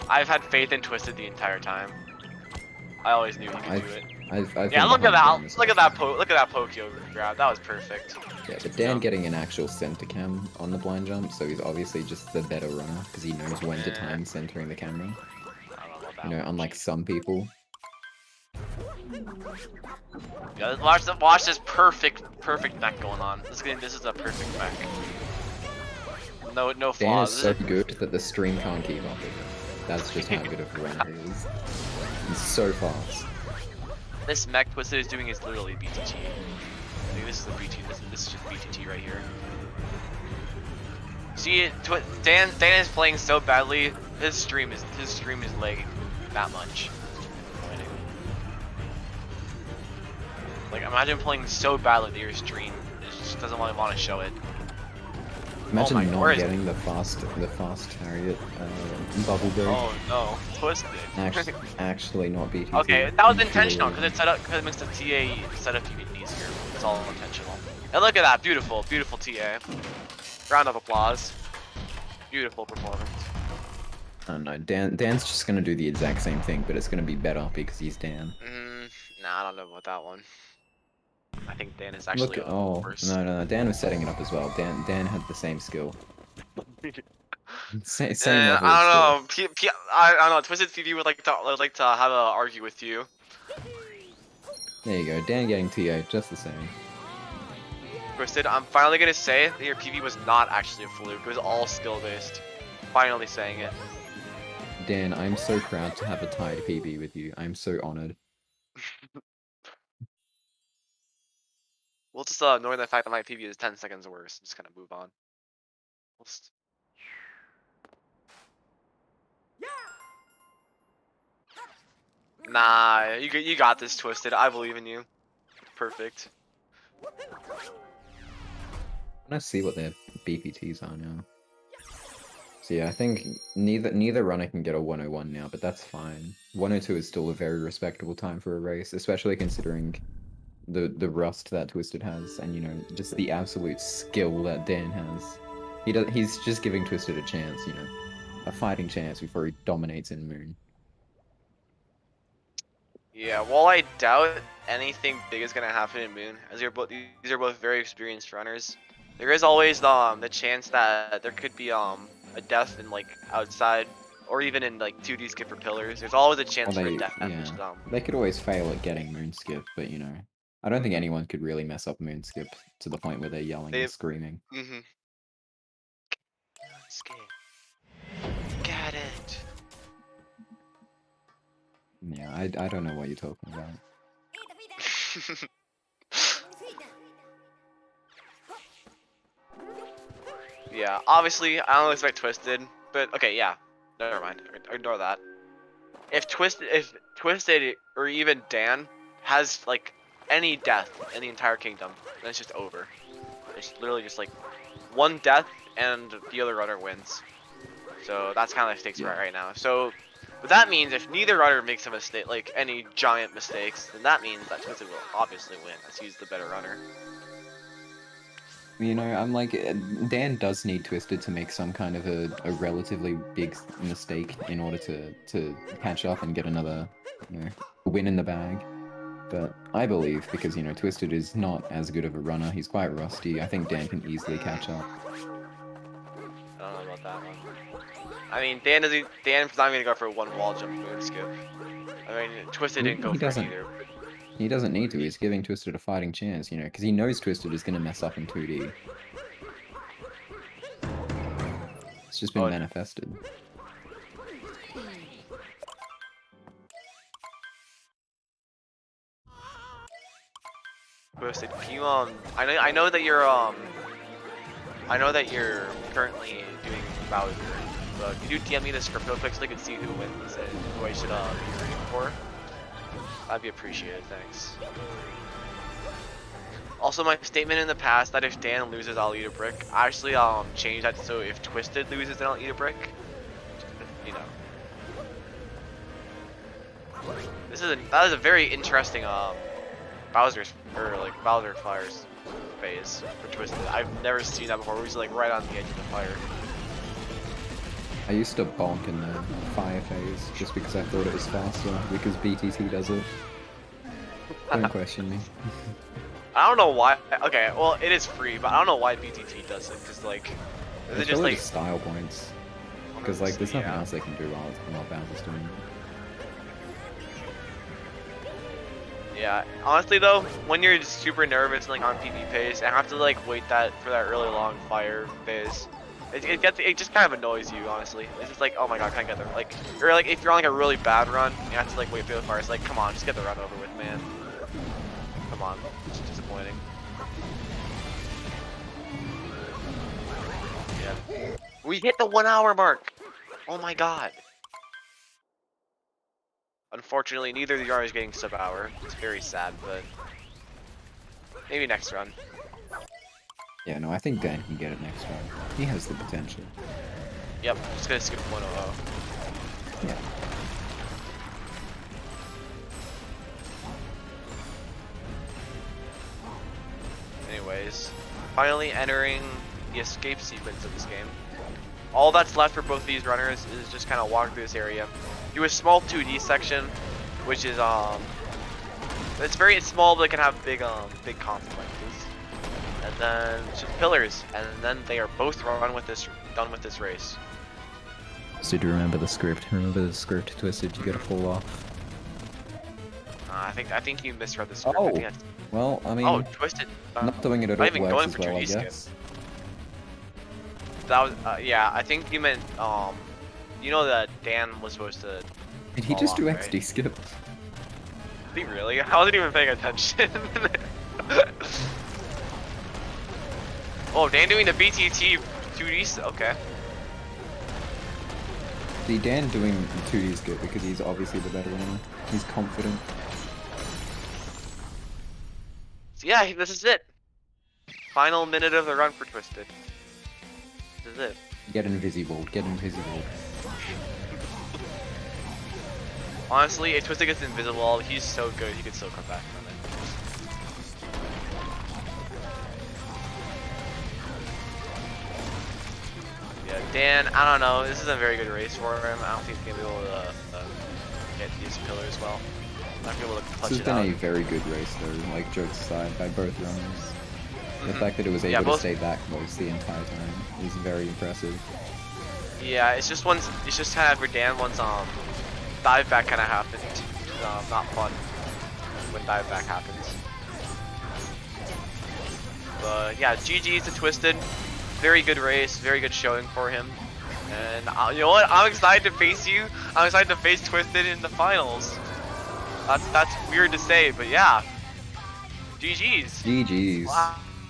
I've had faith in Twisted the entire time. I always knew he could do it. Yeah, look at that! Look at that Pokio grab. That was perfect. Yeah, but Dan getting an actual center cam on the blind jump, so he's obviously just the better runner because he knows when to time centering the camera. You know, unlike some people. Yeah, watch this perfect mech going on. This is a perfect mech. No flaws. Dan is so good that the stream can't keep up with him. That's just how good of a runner he is. He's so fast. This mech Twisted is doing is literally BTT. I think this is the BT. This is just BTT right here. See, Dan is playing so badly. His stream is lagging that much. Like, imagine playing so badly that your stream just doesn't want to show it. Imagine my- where not is it? getting the fast chariot bubble break. Oh no, Twisted. Actually not BTT. Okay, that was You intentional should've- because it makes the TA setup even easier. It's all intentional. And look at that, beautiful, beautiful TA. Round of applause. Beautiful performance. I don't know. Dan's just gonna do the exact same thing, but it's gonna be better because he's Dan. Nah, I don't know about that one. I think Dan is Look, actually oh worse. no, Dan was setting it up as well. Dan had the same skill. Same level of skill. I don't know. I don't know. Twisted TV would like to have a argue with you. There you go. Dan getting TA, just the same. Twisted, I'm finally gonna say that your PV was not actually a fluke. It was all skill based. Finally saying it. Dan, I'm so proud to have a tied PB with you. I'm so honored. We'll just ignore the fact that my PV is 10 seconds worse. Just kind of move on. We'll just... Nah, you got this, Twisted. I believe in you. Perfect. Let's see what their BPTs are now. So yeah, I think neither runner can get a 101 now, but that's fine. 102 is still a very respectable time for a race, especially considering the rust that Twisted has, and you know, just the absolute skill that Dan has. He's just giving Twisted a chance, you know, a fighting chance before he dominates in Moon. Yeah, while I doubt anything big is gonna happen in Moon, as these are both very experienced runners, there is always the chance that there could be a death in like outside, or even in like 2D skip for pillars. There's always a chance for a death. Yeah, they could always fail at getting Moon Skip, but you know, I don't think anyone could really mess up Moon Skip to the point where they're yelling and screaming. Skip. Got it. Yeah, I don't know what you're talking about. Yeah, obviously, I don't expect Twisted, but okay, yeah. Never mind. Ignore that. If Twisted or even Dan has like any death in the entire kingdom, then it's just over. It's literally just like one death and the other runner wins. So that's kind of the stakes right now. So what that means, if neither runner makes a mistake, like any giant mistakes, then that means that Twisted will obviously win, as he's the better runner. You know, I'm like, Dan does need Twisted to make some kind of a relatively big mistake in order to catch up and get another, you know, win in the bag. But I believe, because, you know, Twisted is not as good of a runner, he's quite rusty, I think Dan can easily catch up. I don't know about that one. I mean, Dan's not gonna go for one wall jump moon skip. I mean, Twisted didn't go for it either. He doesn't need to, he's giving Twisted a fighting chance, you know, because he knows Twisted is going to mess up in 2D. It's just been manifested. Twisted, can you I know that you're currently doing Bowser, but could you DM me the script real quick so I can see who wins and who I should be rooting for? That'd be appreciated, thanks. Also, my statement in the past that if Dan loses, I'll eat a brick. I actually changed that so if Twisted loses, then I'll eat a brick. You know. That is a very interesting Bowser fires phase for Twisted. I've never seen that before. Where he's like right on the edge of the fire. I used to bonk in the fire phase just because I thought it was faster because BTT does it. Don't question me. I don't know why. Okay, well it is free, but I don't know why BTT does it. Cause like, is it just like style points? Because like, there's nothing else they can do while Bowser's doing it. Yeah, honestly though, when you're super nervous and like on PvP pace, and have to like wait for that really long fire phase, it just kind of annoys you, honestly. It's just like, oh my god, can't get there. Like, or like if you're on like a really bad run, you have to like wait for the fire. It's like, come on, just get the run over with, man. Come on, it's disappointing. Yeah, we hit the 1 hour mark. Oh my god. Unfortunately, neither of the runners is getting sub-hour. It's very sad, but Maybe next run. Yeah, no, I think Dan can get it next round. He has the potential. Yep, just gonna skip 100. Yeah. Anyways, finally entering the escape sequence of this game. All that's left for both of these runners is just kind of walk through this area, do a small 2D section, which is it's very small, but it can have big consequences. And then just pillars, and then they are both done with this race. So do you remember the script? Remember the script, Twisted? You gotta fall off. I think you misread the script. Oh, I think that's... well, I mean, Oh, Twisted. not doing it at not all even works going as for well, I 2D skip. guess. That was yeah. I think you meant you know that Dan was supposed to. Did he fall just off, do right? XD skip? Did he really? I wasn't even paying attention. Oh, Dan doing the BTT 2D. Okay. See, Dan doing 2D skip because he's obviously the better runner. He's confident. So yeah, this is it. Final minute of the run for Twisted. This is it. Get invisible, get invisible. Honestly, if Twisted gets invisible, he's so good, he could still come back from it. Yeah, Dan, I don't know. This is a very good race for him. I don't think he's gonna be able to get these pillars well. Not gonna be able to clutch This has it been out. a very good race though, like jokes aside, by both runners. The fact that it was Yeah, able to both- stay that close the entire time is very impressive. Yeah, it's just kind of for Dan once dive back kind of happened. Which is not fun when dive back happens. But yeah, GG's to Twisted. Very good race, very good showing for him. And you know what? I'm excited to face you. I'm excited to face Twisted in the finals. That's weird to say, but yeah. GG's. GG's.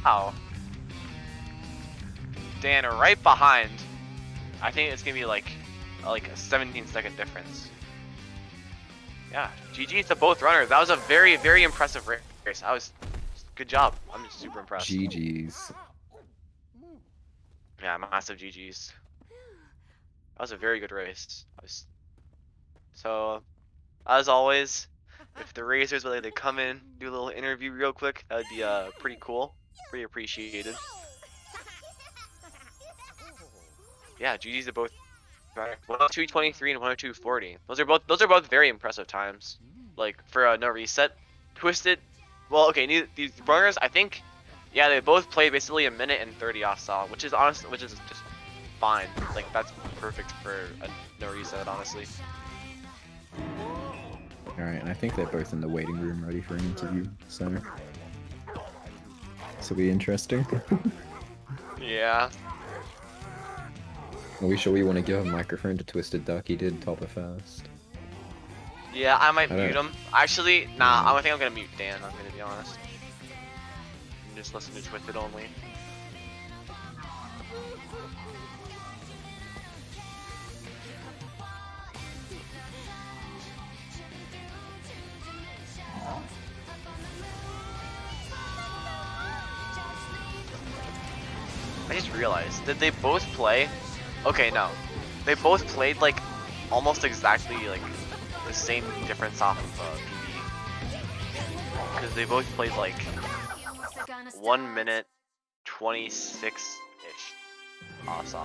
Wow. Dan right behind. I think it's gonna be like a 17-second difference. Yeah, GG to both runners. That was a very, very impressive race. Good job. I'm just super impressed. GG's. Yeah, massive GGs. That was a very good race. So, as always, if the racers would like to come in, do a little interview real quick, that would be pretty cool, pretty appreciated. Yeah, GGs to both. 102.23 and 102.40. Those are both very impressive times. Like for a no reset, Twisted. Well, okay, these runners, I think, yeah, they both played basically a minute and 30 off style, which is just fine. Like that's perfect for a no reset, honestly. Alright, and I think they're both in the waiting room ready for an interview, so this will be interesting. Yeah. Are we sure we want to give a microphone to TwiistedDuck? He did top it first. Yeah, I might I don't- mute him. Actually, nah, I think I'm gonna mute Dan. I'm gonna be honest. And just listen to Twisted only. I just realized, did they both play? Okay, no. They both played like almost exactly like the same difference off of PB. Because they both played like 1 minute 26-ish awesome.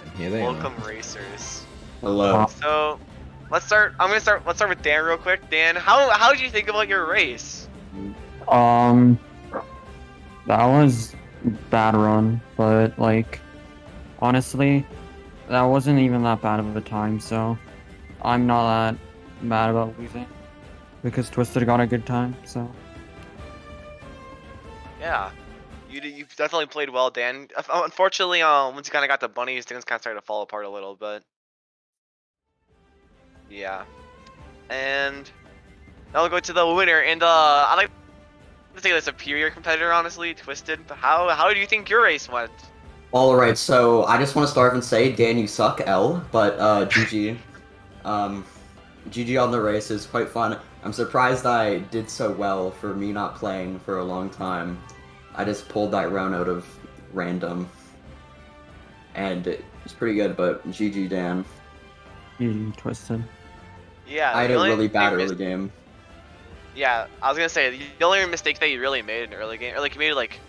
And here they are. Welcome racers. Hello. So let's start let's start with Dan real quick. Dan, how did you think about your race? That was a bad run, but like, honestly, that wasn't even that bad of a time, so I'm not that mad about losing because Twisted got a good time, so. Yeah. You definitely played well, Dan. Unfortunately, once you kind of got the bunnies, things kind of started to fall apart a little bit. Yeah. And now we'll go to the winner, and I like to say the superior competitor, honestly, Twisted. But how do you think your race went? Alright, so I just want to start and say, Dan, you suck, L, but GG. GG on the race is quite fun. I'm surprised I did so well for me not playing for a long time. I just pulled that round out of random. And it's pretty good, but GG Dan. Twisted. Yeah, I had the a only really bad big mis- early game. Yeah, I was gonna say the only mistake that you really made in the early game, or like you made like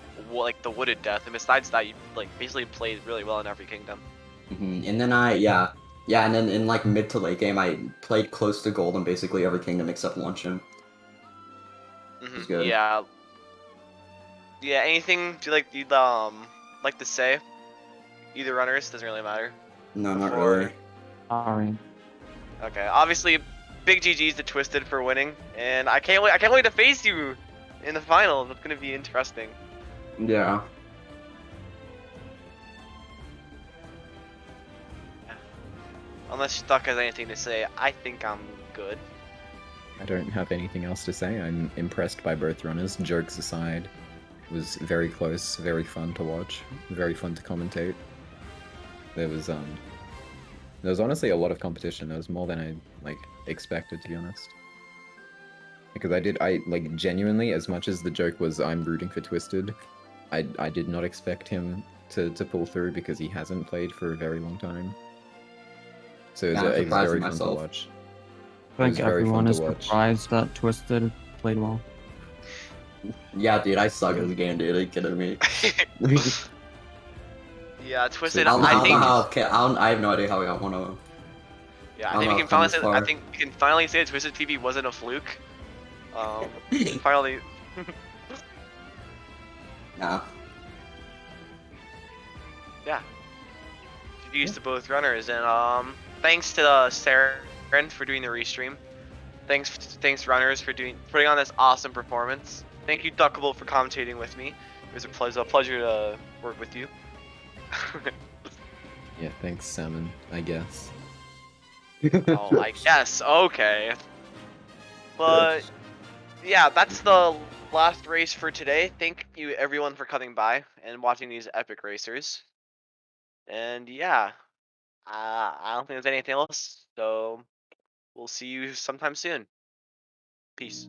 the wooded death, and besides that, you like basically played really well in every kingdom. And then and then in like mid to late game, I played close to gold in basically every kingdom except Luncheon. Was good. Yeah. Yeah. Anything do you'd like to say? Either runners doesn't really matter. No, not Before- really. Sorry. Okay. Obviously, big GG's to Twisted for winning, and I can't wait. I can't wait to face you in the finals. It's gonna be interesting. Yeah. Unless Duck has anything to say, I think I'm good. I don't have anything else to say. I'm impressed by both runners. Jokes aside, it was very close, very fun to watch, very fun to commentate. There was honestly a lot of competition. There was more than I expected, to be honest. Because I like genuinely, as much as the joke was I'm rooting for Twisted, I did not expect him to pull through because he hasn't played for a very long time. So Yeah, I'm it was surprised very fun to myself. watch. I It was think very everyone fun is to watch. surprised that Twisted played well. Yeah, dude, I suck at this game, dude. Are you kidding me? Yeah, Twisted. So- I think. I have no idea how I got 1-0. Yeah, I I don't think we know can if finally I'm say. this I far. think we can finally say that Twisted PB wasn't a fluke. Finally. Nah. Yeah. GG's to both runners, and thanks to Saren for doing the restream. Thanks runners for putting on this awesome performance. Thank you Duckable for commentating with me. It was a pleasure to work with you. Yeah, thanks, Salmon, I guess. Oh, I guess. Okay. But yeah, that's the last race for today. Thank you everyone for coming by and watching these epic racers. And yeah, I don't think there's anything else. So we'll see you sometime soon. Peace.